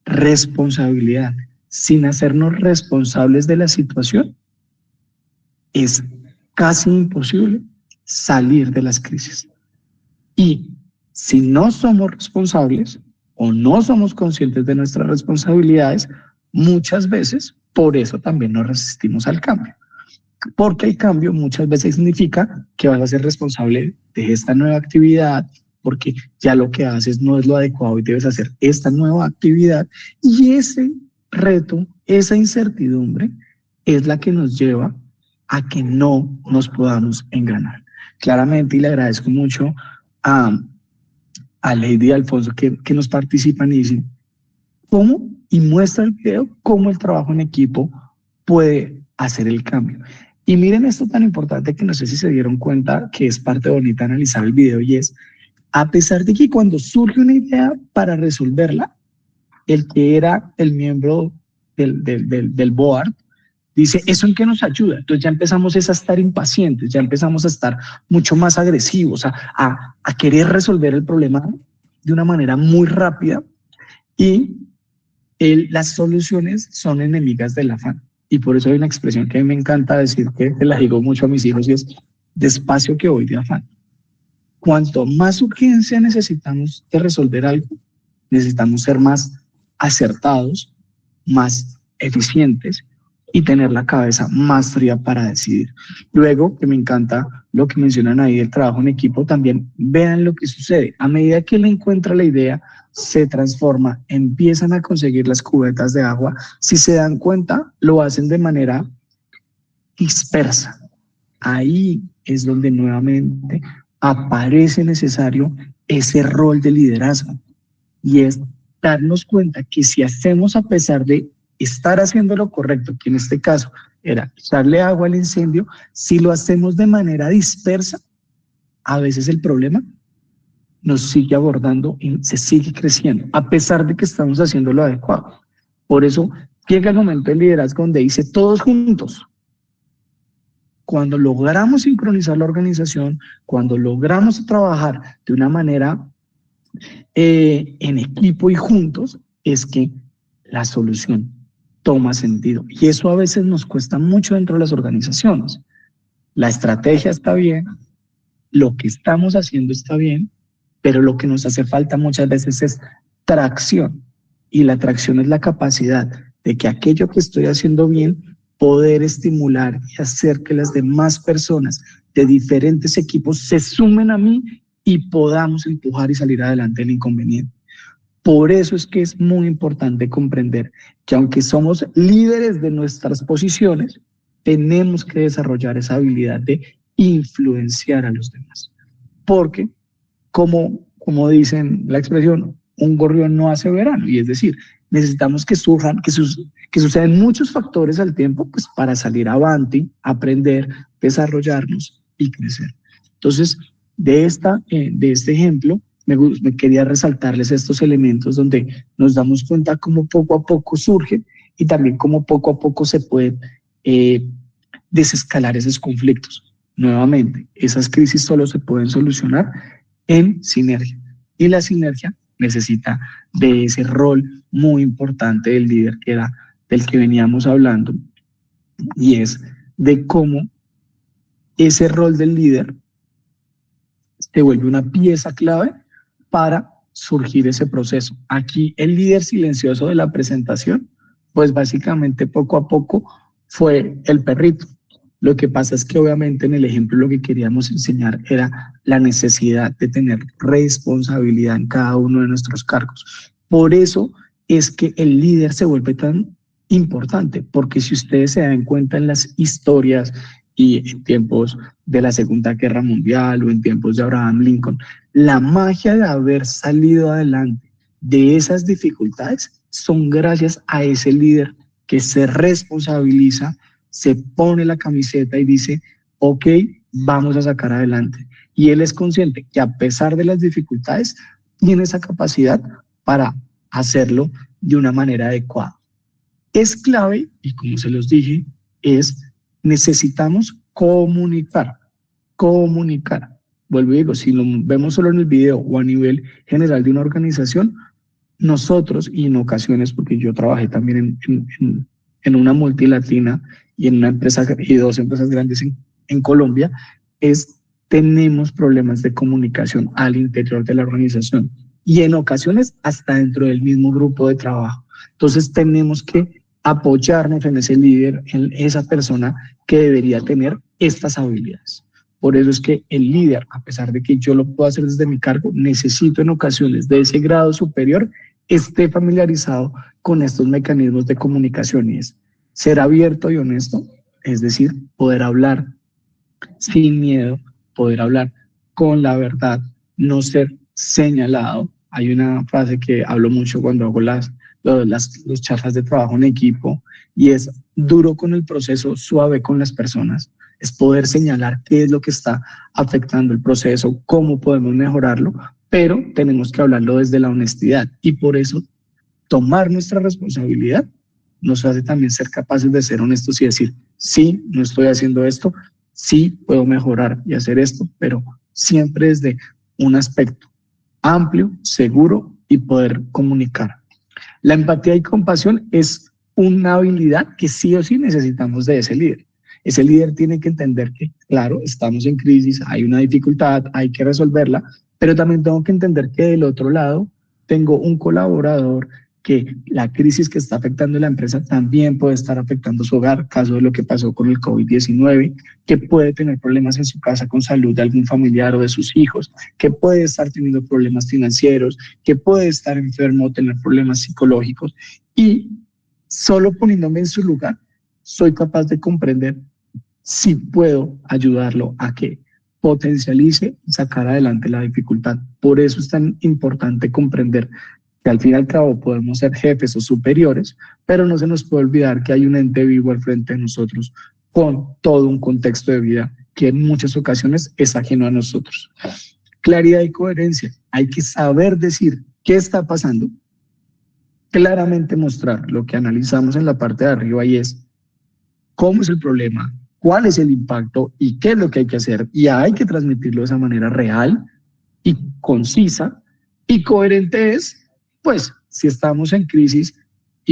responsabilidad, sin hacernos responsables de la situación, es casi imposible salir de las crisis. Y si no somos responsables o no somos conscientes de nuestras responsabilidades, muchas veces por eso también nos resistimos al cambio. Porque el cambio muchas veces significa que vas a ser responsable de esta nueva actividad, porque ya lo que haces no es lo adecuado y debes hacer esta nueva actividad. Y ese reto, esa incertidumbre es la que nos lleva a que no nos podamos engranar. Claramente, y le agradezco mucho a Lady y Alfonso que nos participan y dicen cómo, y muestra el video, cómo el trabajo en equipo puede hacer el cambio. Y miren esto tan importante que no sé si se dieron cuenta, que es parte bonita analizar el video, y es, a pesar de que cuando surge una idea para resolverla, el que era el miembro del board dice, ¿eso en qué nos ayuda? Entonces ya empezamos a estar impacientes, ya empezamos a estar mucho más agresivos, a querer resolver el problema de una manera muy rápida, y las soluciones son enemigas del afán. Y por eso hay una expresión que a mí me encanta decir, que la digo mucho a mis hijos, y es, despacio que voy de afán. Cuanto más urgencia necesitamos de resolver algo, necesitamos ser más acertados, más eficientes y tener la cabeza más fría para decidir. Luego, que me encanta lo que mencionan ahí del trabajo en equipo, también vean lo que sucede. A medida que él encuentra la idea, se transforma, empiezan a conseguir las cubetas de agua. Si se dan cuenta, lo hacen de manera dispersa. Ahí es donde nuevamente aparece necesario ese rol de liderazgo, y es darnos cuenta que si hacemos, a pesar de estar haciendo lo correcto, que en este caso era echarle agua al incendio, si lo hacemos de manera dispersa, a veces el problema nos sigue abordando y se sigue creciendo, a pesar de que estamos haciendo lo adecuado. Por eso llega el momento del liderazgo donde dice todos juntos. Cuando logramos sincronizar la organización, cuando logramos trabajar de una manera en equipo y juntos, es que la solución toma sentido. Y eso a veces nos cuesta mucho dentro de las organizaciones. La estrategia está bien, lo que estamos haciendo está bien, pero lo que nos hace falta muchas veces es tracción. Y la tracción es la capacidad de que aquello que estoy haciendo bien, poder estimular y hacer que las demás personas de diferentes equipos se sumen a mí y podamos empujar y salir adelante del inconveniente. Por eso es que es muy importante comprender que aunque somos líderes de nuestras posiciones, tenemos que desarrollar esa habilidad de influenciar a los demás. Porque, como dicen la expresión, un gorrión no hace verano, y es decir, necesitamos que sucedan muchos factores al tiempo, pues para salir avante, aprender, desarrollarnos y crecer. Entonces, de este ejemplo, me quería resaltarles estos elementos donde nos damos cuenta cómo poco a poco surge y también cómo poco a poco se pueden desescalar esos conflictos. Nuevamente, esas crisis solo se pueden solucionar en sinergia, y la sinergia necesita de ese rol muy importante del líder que era del que veníamos hablando, y es de cómo ese rol del líder se vuelve una pieza clave para surgir ese proceso. Aquí el líder silencioso de la presentación, pues básicamente poco a poco fue el perrito. Lo que pasa es que obviamente en el ejemplo lo que queríamos enseñar era la necesidad de tener responsabilidad en cada uno de nuestros cargos. Por eso es que el líder se vuelve tan importante, porque si ustedes se dan cuenta en las historias y en tiempos de la Segunda Guerra Mundial o en tiempos de Abraham Lincoln, la magia de haber salido adelante de esas dificultades son gracias a ese líder que se responsabiliza, se pone la camiseta y dice, ok, vamos a sacar adelante. Y él es consciente que a pesar de las dificultades, tiene esa capacidad para hacerlo de una manera adecuada. Es clave, y como se los dije, necesitamos comunicar. Vuelvo y digo, si lo vemos solo en el video o a nivel general de una organización, nosotros, y en ocasiones, porque yo trabajé también en una multilatina y en una empresa y 2 empresas grandes en Colombia, tenemos problemas de comunicación al interior de la organización y en ocasiones hasta dentro del mismo grupo de trabajo. Entonces tenemos que apoyarnos en ese líder, en esa persona que debería tener estas habilidades. Por eso es que el líder, a pesar de que yo lo puedo hacer desde mi cargo, necesito en ocasiones de ese grado superior esté familiarizado con estos mecanismos de comunicación, y es ser abierto y honesto, es decir, poder hablar sin miedo, poder hablar con la verdad, no ser señalado. Hay una frase que hablo mucho cuando hago las charlas de trabajo en equipo, y es duro con el proceso, suave con las personas. Es poder señalar qué es lo que está afectando el proceso, cómo podemos mejorarlo, pero tenemos que hablarlo desde la honestidad, y por eso tomar nuestra responsabilidad nos hace también ser capaces de ser honestos y decir, sí, no estoy haciendo esto, sí puedo mejorar y hacer esto, pero siempre desde un aspecto amplio, seguro y poder comunicar. La empatía y compasión es una habilidad que sí o sí necesitamos de ese líder. Ese líder tiene que entender que, claro, estamos en crisis, hay una dificultad, hay que resolverla, pero también tengo que entender que del otro lado tengo un colaborador que la crisis que está afectando la empresa también puede estar afectando su hogar, caso de lo que pasó con el COVID-19, que puede tener problemas en su casa con salud de algún familiar o de sus hijos, que puede estar teniendo problemas financieros, que puede estar enfermo o tener problemas psicológicos, y solo poniéndome en su lugar, soy capaz de comprender si puedo ayudarlo a que potencialice y sacar adelante la dificultad. Por eso es tan importante comprender que al fin y al cabo podemos ser jefes o superiores, pero no se nos puede olvidar que hay un ente vivo al frente de nosotros con todo un contexto de vida que en muchas ocasiones es ajeno a nosotros. Claridad y coherencia. Hay que saber decir qué está pasando, claramente mostrar lo que analizamos en la parte de arriba, y es cómo es el problema, cuál es el impacto y qué es lo que hay que hacer, y hay que transmitirlo de esa manera real y concisa. Y coherente es, pues, si estamos en crisis,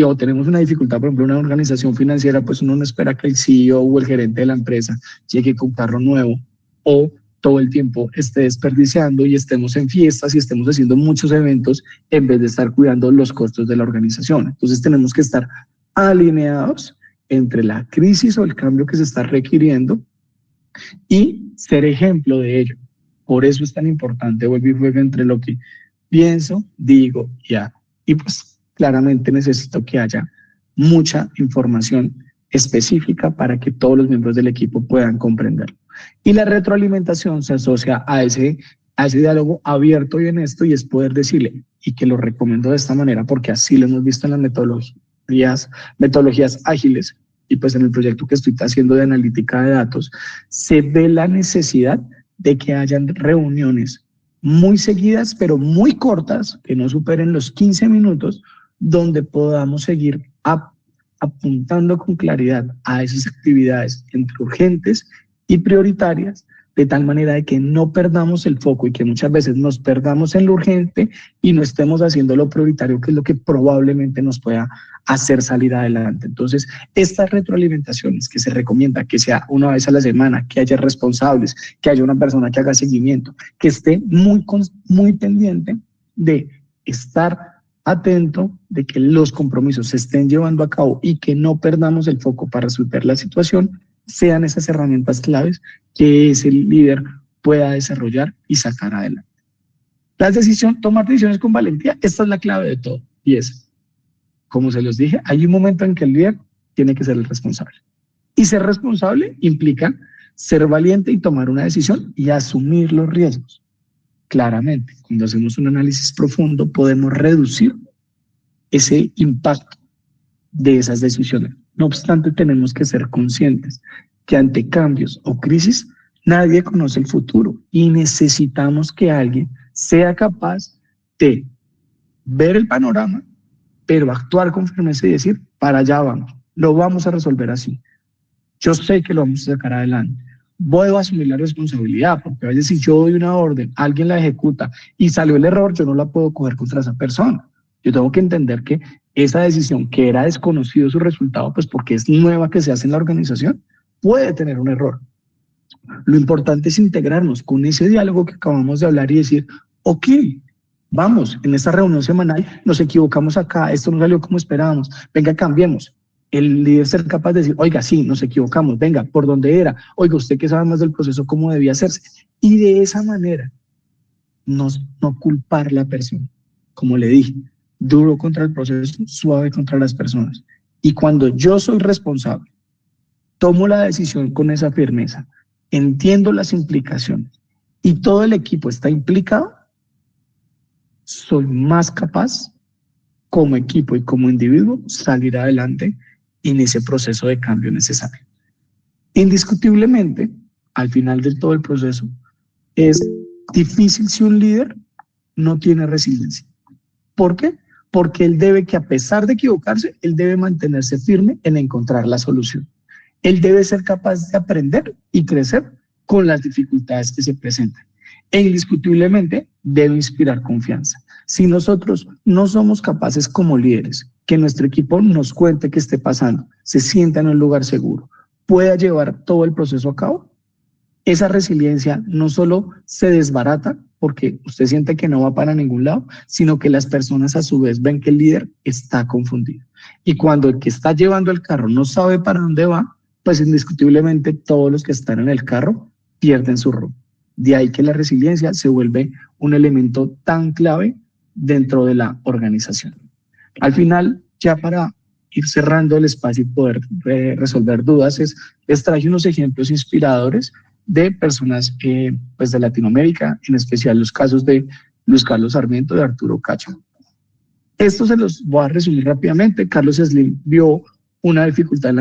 o tenemos una dificultad, por ejemplo, una organización financiera, pues uno no espera que el CEO o el gerente de la empresa llegue con carro nuevo o todo el tiempo esté desperdiciando y estemos en fiestas y estemos haciendo muchos eventos en vez de estar cuidando los costos de la organización. Entonces tenemos que estar alineados entre la crisis o el cambio que se está requiriendo y ser ejemplo de ello. Por eso es tan importante vuelvo y juego entre lo que pienso, digo y hago. Y pues claramente necesito que haya mucha información específica para que todos los miembros del equipo puedan comprenderlo. Y la retroalimentación se asocia a ese diálogo abierto y honesto, y es poder decirle, y que lo recomiendo de esta manera porque así lo hemos visto en las metodologías ágiles, y pues en el proyecto que estoy haciendo de analítica de datos, se ve la necesidad de que hayan reuniones muy seguidas, pero muy cortas, que no superen los 15 minutos, donde podamos seguir apuntando con claridad a esas actividades entre urgentes y prioritarias, de tal manera de que no perdamos el foco y que muchas veces nos perdamos en lo urgente y no estemos haciendo lo prioritario, que es lo que probablemente nos pueda hacer salir adelante. Entonces, estas retroalimentaciones que se recomienda que sea una vez a la semana, que haya responsables, que haya una persona que haga seguimiento, que esté muy pendiente de estar atento de que los compromisos se estén llevando a cabo y que no perdamos el foco para resolver la situación, sean esas herramientas claves que ese líder pueda desarrollar y sacar adelante. Tomar decisiones con valentía, esta es la clave de todo, y es, como se los dije, hay un momento en que el líder tiene que ser el responsable. Y ser responsable implica ser valiente y tomar una decisión y asumir los riesgos. Claramente, cuando hacemos un análisis profundo, podemos reducir ese impacto de esas decisiones. No obstante, tenemos que ser conscientes que ante cambios o crisis, nadie conoce el futuro y necesitamos que alguien sea capaz de ver el panorama, pero actuar con firmeza y decir, para allá vamos, lo vamos a resolver así. Yo sé que lo vamos a sacar adelante. Voy a asumir la responsabilidad, porque a veces si yo doy una orden, alguien la ejecuta y salió el error, yo no la puedo coger contra esa persona. Yo tengo que entender que esa decisión que era desconocido su resultado, pues porque es nueva que se hace en la organización, puede tener un error. Lo importante es integrarnos con ese diálogo que acabamos de hablar y decir, ok, vamos, en esta reunión semanal nos equivocamos acá, esto no salió como esperábamos, venga, cambiemos. El líder ser capaz de decir, oiga, sí, nos equivocamos, venga, ¿por dónde era? Oiga, usted que sabe más del proceso, ¿cómo debía hacerse? Y de esa manera, no culpar a la persona. Como le dije, duro contra el proceso, suave contra las personas. Y cuando yo soy responsable, tomo la decisión con esa firmeza, entiendo las implicaciones y todo el equipo está implicado, soy más capaz como equipo y como individuo salir adelante en ese proceso de cambio necesario. Indiscutiblemente, al final de todo el proceso, es difícil si un líder no tiene resiliencia. ¿Por qué? Porque él debe que, a pesar de equivocarse, él debe mantenerse firme en encontrar la solución. Él debe ser capaz de aprender y crecer con las dificultades que se presentan. E indiscutiblemente debe inspirar confianza. Si nosotros no somos capaces como líderes, que nuestro equipo nos cuente qué esté pasando, se sienta en un lugar seguro, pueda llevar todo el proceso a cabo, esa resiliencia no solo se desbarata porque usted siente que no va para ningún lado, sino que las personas a su vez ven que el líder está confundido. Y cuando el que está llevando el carro no sabe para dónde va, pues indiscutiblemente todos los que están en el carro pierden su rumbo. De ahí que la resiliencia se vuelve un elemento tan clave dentro de la organización. Al final, ya para ir cerrando el espacio y poder resolver dudas, les traje unos ejemplos inspiradores de personas pues de Latinoamérica, en especial los casos de Luis Carlos Sarmiento, de Arturo Cacho. Esto se los voy a resumir rápidamente. Carlos Slim vio una dificultad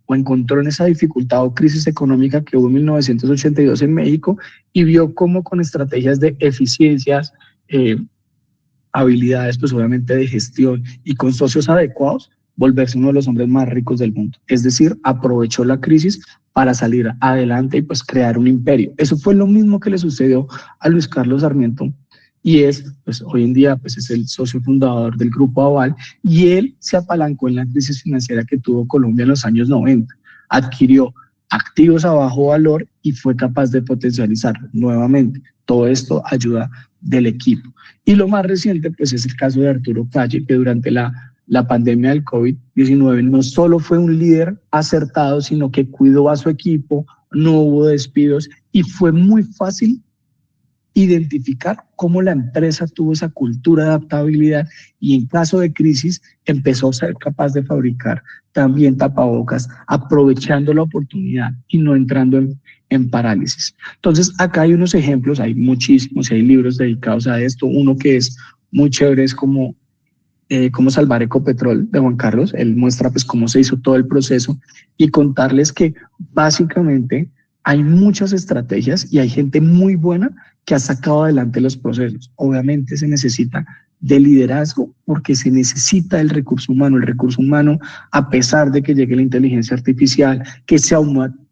o encontró en esa dificultad o crisis económica que hubo en 1982 en México y vio cómo con estrategias de eficiencias, habilidades pues obviamente de gestión y con socios adecuados, volverse uno de los hombres más ricos del mundo. Es decir, aprovechó la crisis para salir adelante y pues crear un imperio. Eso fue lo mismo que le sucedió a Luis Carlos Sarmiento y pues hoy en día pues es el socio fundador del Grupo Aval, y él se apalancó en la crisis financiera que tuvo Colombia en los años 90, adquirió activos a bajo valor y fue capaz de potencializarlo nuevamente. Todo esto ayuda del equipo. Y lo más reciente pues es el caso de Arturo Calle, que durante la pandemia del COVID-19 no solo fue un líder acertado, sino que cuidó a su equipo, no hubo despidos y fue muy fácil identificar cómo la empresa tuvo esa cultura de adaptabilidad y en caso de crisis empezó a ser capaz de fabricar también tapabocas, aprovechando la oportunidad y no entrando en parálisis. Entonces acá hay unos ejemplos, hay muchísimos, hay libros dedicados a esto. Uno que es muy chévere es cómo salvar Ecopetrol, de Juan Carlos. Él muestra pues cómo se hizo todo el proceso y contarles que básicamente hay muchas estrategias y hay gente muy buena que ha sacado adelante los procesos. Obviamente se necesita de liderazgo porque se necesita el recurso humano. El recurso humano, a pesar de que llegue la inteligencia artificial, que se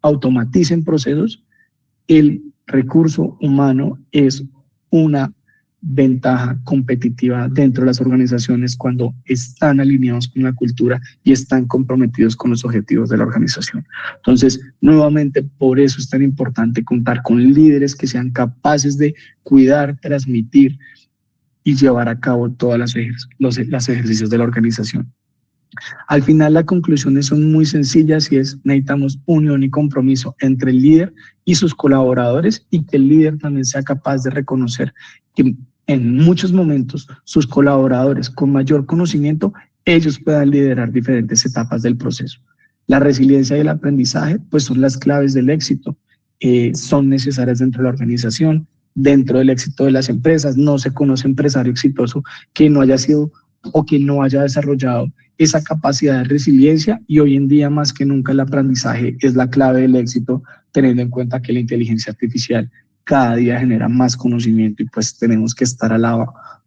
automaticen procesos, el recurso humano es una ventaja competitiva dentro de las organizaciones cuando están alineados con la cultura y están comprometidos con los objetivos de la organización. Entonces, nuevamente, por eso es tan importante contar con líderes que sean capaces de cuidar, transmitir y llevar a cabo todas los ejercicios de la organización. Al final, las conclusiones son muy sencillas y necesitamos unión y compromiso entre el líder y sus colaboradores, y que el líder también sea capaz de reconocer que en muchos momentos sus colaboradores con mayor conocimiento, ellos puedan liderar diferentes etapas del proceso. La resiliencia y el aprendizaje pues son las claves del éxito, son necesarias dentro de la organización, dentro del éxito de las empresas. No se conoce empresario exitoso que no haya sido o que no haya desarrollado esa capacidad de resiliencia, y hoy en día más que nunca el aprendizaje es la clave del éxito, teniendo en cuenta que la inteligencia artificial cada día genera más conocimiento y pues tenemos que estar a la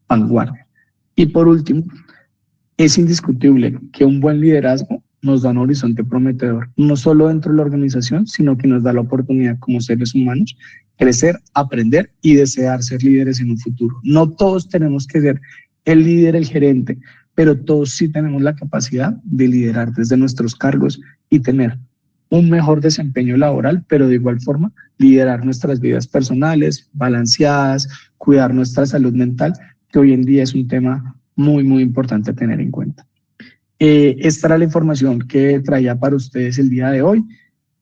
vanguardia. Y por último, es indiscutible que un buen liderazgo nos da un horizonte prometedor, no solo dentro de la organización, sino que nos da la oportunidad como seres humanos crecer, aprender y desear ser líderes en un futuro. No todos tenemos que ser el líder, el gerente, pero todos sí tenemos la capacidad de liderar desde nuestros cargos y tener un mejor desempeño laboral, pero de igual forma liderar nuestras vidas personales, balanceadas, cuidar nuestra salud mental, que hoy en día es un tema muy, muy importante a tener en cuenta. Esta era la información que traía para ustedes el día de hoy.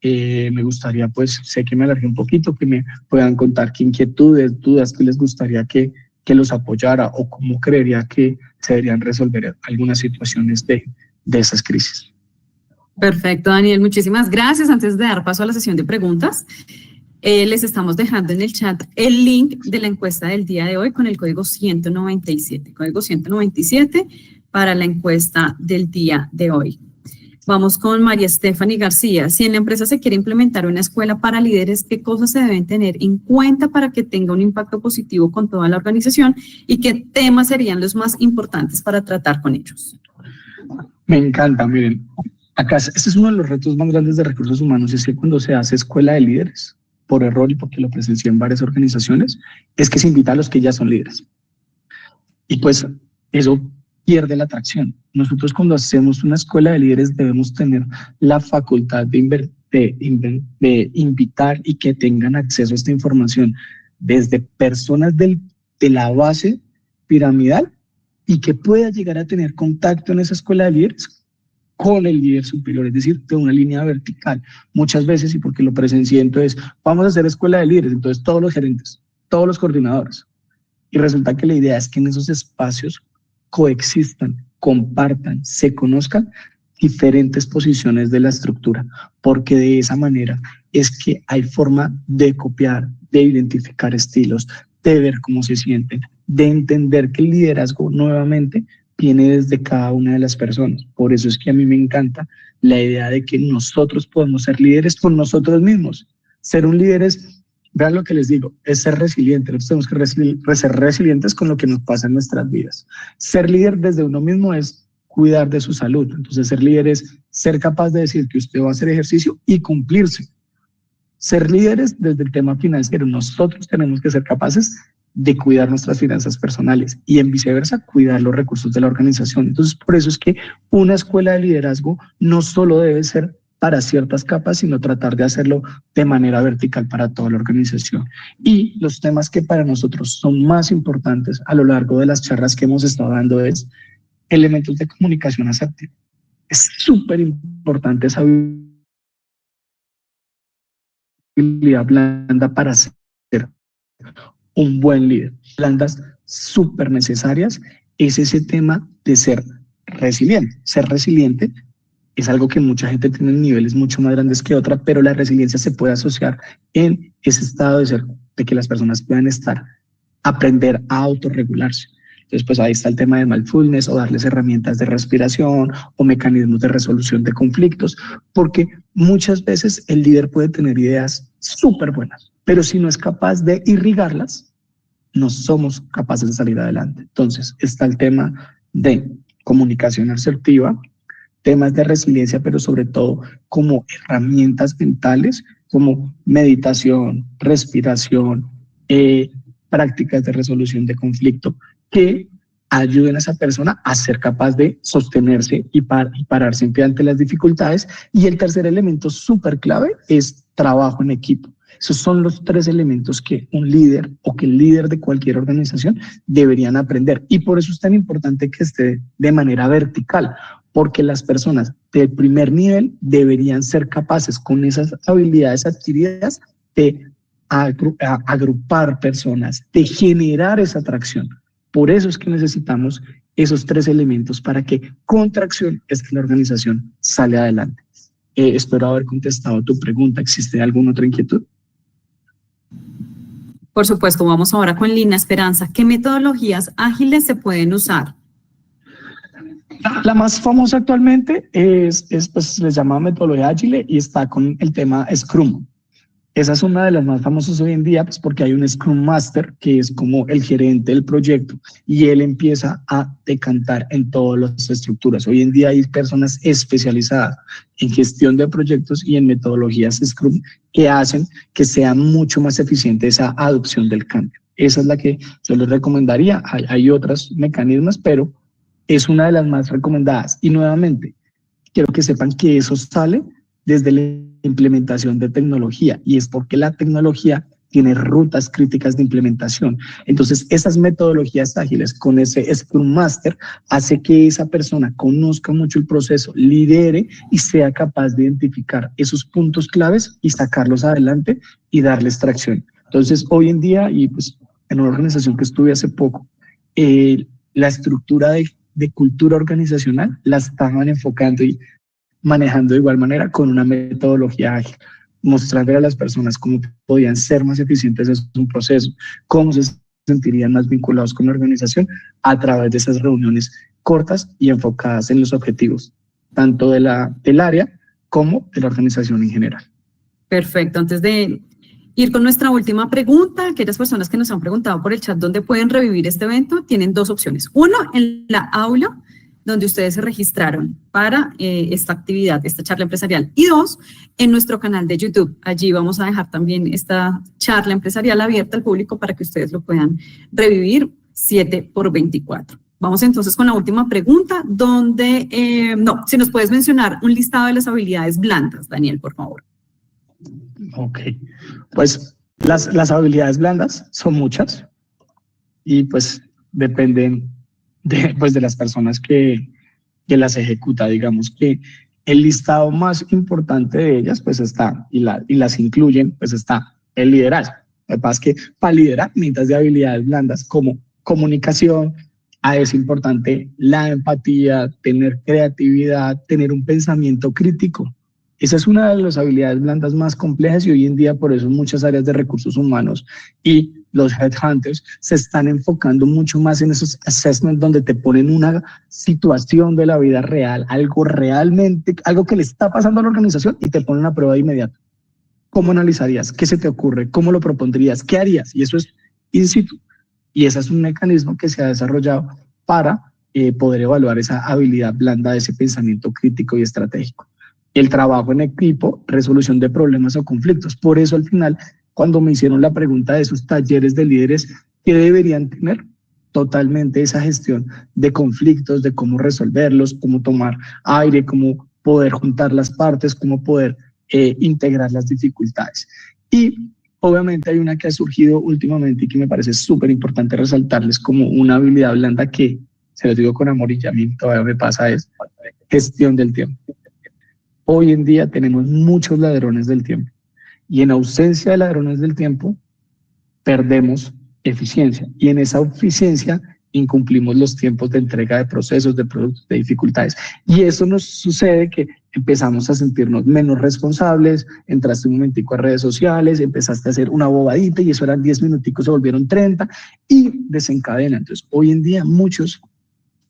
Me gustaría, pues, sé que me alargué un poquito, que me puedan contar qué inquietudes, dudas que les gustaría que los apoyara o cómo creería que se deberían resolver algunas situaciones de esas crisis. Perfecto, Daniel, muchísimas gracias. Antes de dar paso a la sesión de preguntas, les estamos dejando en el chat el link de la encuesta del día de hoy con el código 197. Código 197 para la encuesta del día de hoy. Vamos con María Stephanie García. Si en la empresa se quiere implementar una escuela para líderes, ¿qué cosas se deben tener en cuenta para que tenga un impacto positivo con toda la organización y qué temas serían los más importantes para tratar con ellos? Me encanta, miren. Acá, este es uno de los retos más grandes de recursos humanos, es que cuando se hace escuela de líderes, por error y porque lo presencié en varias organizaciones, es que se invita a los que ya son líderes. Y pues eso pierde la atracción. Nosotros cuando hacemos una escuela de líderes debemos tener la facultad de invitar y que tengan acceso a esta información desde personas de la base piramidal y que pueda llegar a tener contacto en esa escuela de líderes con el líder superior, es decir, de una línea vertical. Muchas veces, y porque lo presencié, entonces vamos a hacer escuela de líderes, entonces todos los gerentes, todos los coordinadores. Y resulta que la idea es que en esos espacios coexistan, compartan, se conozcan diferentes posiciones de la estructura, porque de esa manera es que hay forma de copiar, de identificar estilos, de ver cómo se sienten, de entender que el liderazgo nuevamente viene desde cada una de las personas. Por eso es que a mí me encanta la idea de que nosotros podemos ser líderes con nosotros mismos. Ser un líder es, vean lo que les digo, es ser resiliente. Nosotros tenemos que ser resilientes con lo que nos pasa en nuestras vidas. Ser líder desde uno mismo es cuidar de su salud. Entonces ser líder es ser capaz de decir que usted va a hacer ejercicio y cumplirse. Ser líderes desde el tema financiero. Nosotros tenemos que ser capaces de cuidar nuestras finanzas personales y en viceversa cuidar los recursos de la organización. Entonces, por eso es que una escuela de liderazgo no solo debe ser para ciertas capas, sino tratar de hacerlo de manera vertical para toda la organización. Y los temas que para nosotros son más importantes a lo largo de las charlas que hemos estado dando es elementos de comunicación asertiva. Es súper importante esa habilidad blanda para ser un buen líder. Blandas súper necesarias es ese tema de ser resiliente. Ser resiliente es algo que mucha gente tiene en niveles mucho más grandes que otra, pero la resiliencia se puede asociar en ese estado de ser, de que las personas puedan aprender a autorregularse. Entonces, pues ahí está el tema de mindfulness o darles herramientas de respiración o mecanismos de resolución de conflictos, porque muchas veces el líder puede tener ideas súper buenas, pero si no es capaz de irrigarlas, no somos capaces de salir adelante. Entonces, está el tema de comunicación asertiva, temas de resiliencia, pero sobre todo como herramientas mentales, como meditación, respiración, prácticas de resolución de conflicto, que ayuden a esa persona a ser capaz de sostenerse y parar siempre ante las dificultades. Y el tercer elemento súper clave es trabajo en equipo. Esos son los 3 elementos que un líder o que el líder de cualquier organización deberían aprender. Y por eso es tan importante que esté de manera vertical, porque las personas del primer nivel deberían ser capaces con esas habilidades adquiridas de agrupar personas, de generar esa atracción. Por eso es que necesitamos esos 3 elementos para que con tracción es que la organización sale adelante. Espero haber contestado tu pregunta. ¿Existe alguna otra inquietud? Por supuesto, vamos ahora con Lina Esperanza. ¿Qué metodologías ágiles se pueden usar? La más famosa actualmente pues, les llama metodología ágil y está con el tema Scrum. Esa es una de las más famosas hoy en día, pues porque hay un Scrum Master que es como el gerente del proyecto y él empieza a decantar en todas las estructuras. Hoy en día hay personas especializadas en gestión de proyectos y en metodologías Scrum que hacen que sea mucho más eficiente esa adopción del cambio. Esa es la que yo les recomendaría. Hay otros mecanismos, pero es una de las más recomendadas. Y nuevamente, quiero que sepan que eso sale desde la implementación de tecnología y es porque la tecnología tiene rutas críticas de implementación. Entonces, esas metodologías ágiles con ese Scrum Master hace que esa persona conozca mucho el proceso, lidere y sea capaz de identificar esos puntos claves y sacarlos adelante y darles tracción. Entonces, hoy en día, y pues en una organización que estuve hace poco, la estructura de cultura organizacional la estaban enfocando y manejando de igual manera con una metodología ágil, mostrarle a las personas cómo podían ser más eficientes en un proceso, cómo se sentirían más vinculados con la organización a través de esas reuniones cortas y enfocadas en los objetivos, tanto del área como de la organización en general. Perfecto. Antes de ir con nuestra última pregunta, aquellas personas que nos han preguntado por el chat dónde pueden revivir este evento, tienen 2 opciones. Uno, en la aula, donde ustedes se registraron para esta actividad, esta charla empresarial. Y 2, en nuestro canal de YouTube. Allí vamos a dejar también esta charla empresarial abierta al público para que ustedes lo puedan revivir 7x24. Vamos entonces con la última pregunta, donde, si nos puedes mencionar un listado de las habilidades blandas, Daniel, por favor. Ok, pues las habilidades blandas son muchas y pues dependen de las personas que las ejecuta. Digamos que el listado más importante de ellas pues está, y las incluyen, pues está el liderazgo. Lo que pasa es que para liderar necesitas de habilidades blandas como comunicación, es importante la empatía, tener creatividad, tener un pensamiento crítico. Esa es una de las habilidades blandas más complejas y hoy en día por eso en muchas áreas de recursos humanos y los headhunters se están enfocando mucho más en esos assessments donde te ponen una situación de la vida real, algo que le está pasando a la organización y te ponen a prueba de inmediato. ¿Cómo analizarías? ¿Qué se te ocurre? ¿Cómo lo propondrías? ¿Qué harías? Y eso es in situ. Y ese es un mecanismo que se ha desarrollado para poder evaluar esa habilidad blanda de ese pensamiento crítico y estratégico. El trabajo en equipo, resolución de problemas o conflictos. Por eso al final, cuando me hicieron la pregunta de esos talleres de líderes, que deberían tener totalmente esa gestión de conflictos, de cómo resolverlos, cómo tomar aire, cómo poder juntar las partes, cómo poder integrar las dificultades. Y obviamente hay una que ha surgido últimamente y que me parece súper importante resaltarles como una habilidad blanda que, se lo digo con amor y ya a mí todavía me pasa, es gestión del tiempo. Hoy en día tenemos muchos ladrones del tiempo y en ausencia de ladrones del tiempo perdemos eficiencia y en esa eficiencia incumplimos los tiempos de entrega de procesos, de productos, de dificultades. Y eso nos sucede que empezamos a sentirnos menos responsables, entraste un momentico a redes sociales, empezaste a hacer una bobadita y eso eran 10 minuticos, se volvieron 30 y desencadena. Entonces, hoy en día muchos,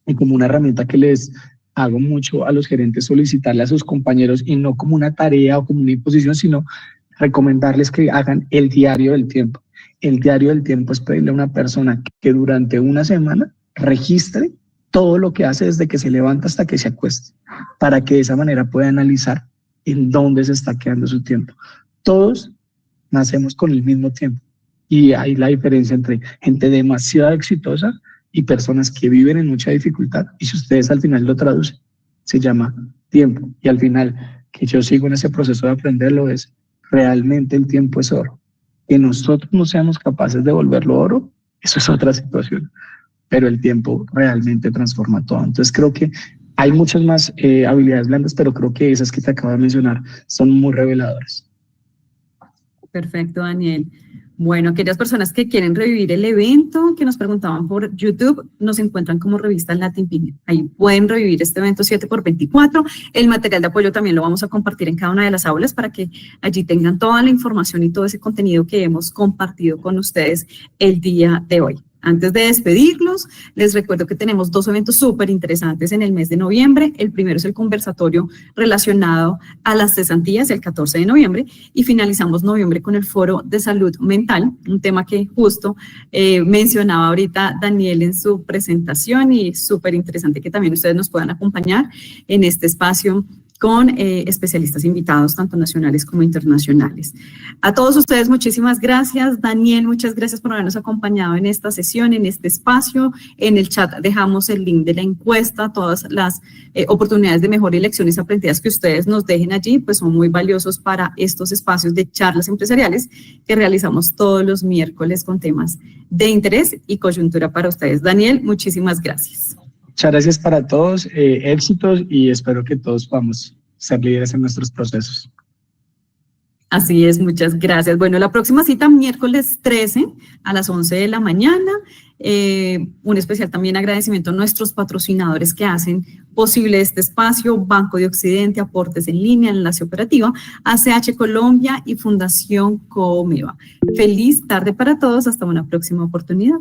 y como una herramienta que les hago mucho a los gerentes, solicitarle a sus compañeros y no como una tarea o como una imposición, sino recomendarles que hagan el diario del tiempo. El diario del tiempo es pedirle a una persona que durante una semana registre todo lo que hace desde que se levanta hasta que se acuesta, para que de esa manera pueda analizar en dónde se está quedando su tiempo. Todos nacemos con el mismo tiempo y hay la diferencia entre gente demasiado exitosa y personas que viven en mucha dificultad, y si ustedes al final lo traducen, se llama tiempo. Y al final, que yo sigo en ese proceso de aprenderlo, es realmente el tiempo es oro. Que nosotros no seamos capaces de volverlo oro, eso es otra situación, pero el tiempo realmente transforma todo. Entonces creo que hay muchas más habilidades blandas, pero creo que esas que te acabo de mencionar son muy reveladoras. Perfecto, Daniel. Bueno, aquellas personas que quieren revivir el evento, que nos preguntaban por YouTube, nos encuentran como Revista Latin Ping. Ahí pueden revivir este evento 7x24. El material de apoyo también lo vamos a compartir en cada una de las aulas para que allí tengan toda la información y todo ese contenido que hemos compartido con ustedes el día de hoy. Antes de despedirlos, les recuerdo que tenemos 2 eventos súper interesantes en el mes de noviembre. El primero es el conversatorio relacionado a las cesantías, el 14 de noviembre, y finalizamos noviembre con el foro de salud mental, un tema que justo mencionaba ahorita Daniel en su presentación, y súper interesante que también ustedes nos puedan acompañar en este espacio con especialistas invitados, tanto nacionales como internacionales. A todos ustedes, muchísimas gracias. Daniel, muchas gracias por habernos acompañado en esta sesión, en este espacio. En el chat dejamos el link de la encuesta, todas las oportunidades de mejora y lecciones aprendidas que ustedes nos dejen allí, pues son muy valiosos para estos espacios de charlas empresariales que realizamos todos los miércoles con temas de interés y coyuntura para ustedes. Daniel, muchísimas gracias. Muchas gracias para todos, éxitos, y espero que todos podamos ser líderes en nuestros procesos. Así es, muchas gracias. Bueno, la próxima cita, miércoles 13 a las 11 de la mañana. Un especial también agradecimiento a nuestros patrocinadores que hacen posible este espacio: Banco de Occidente, Aportes en Línea, Enlace Operativa, ACH Colombia y Fundación Comeva. Feliz tarde para todos, hasta una próxima oportunidad.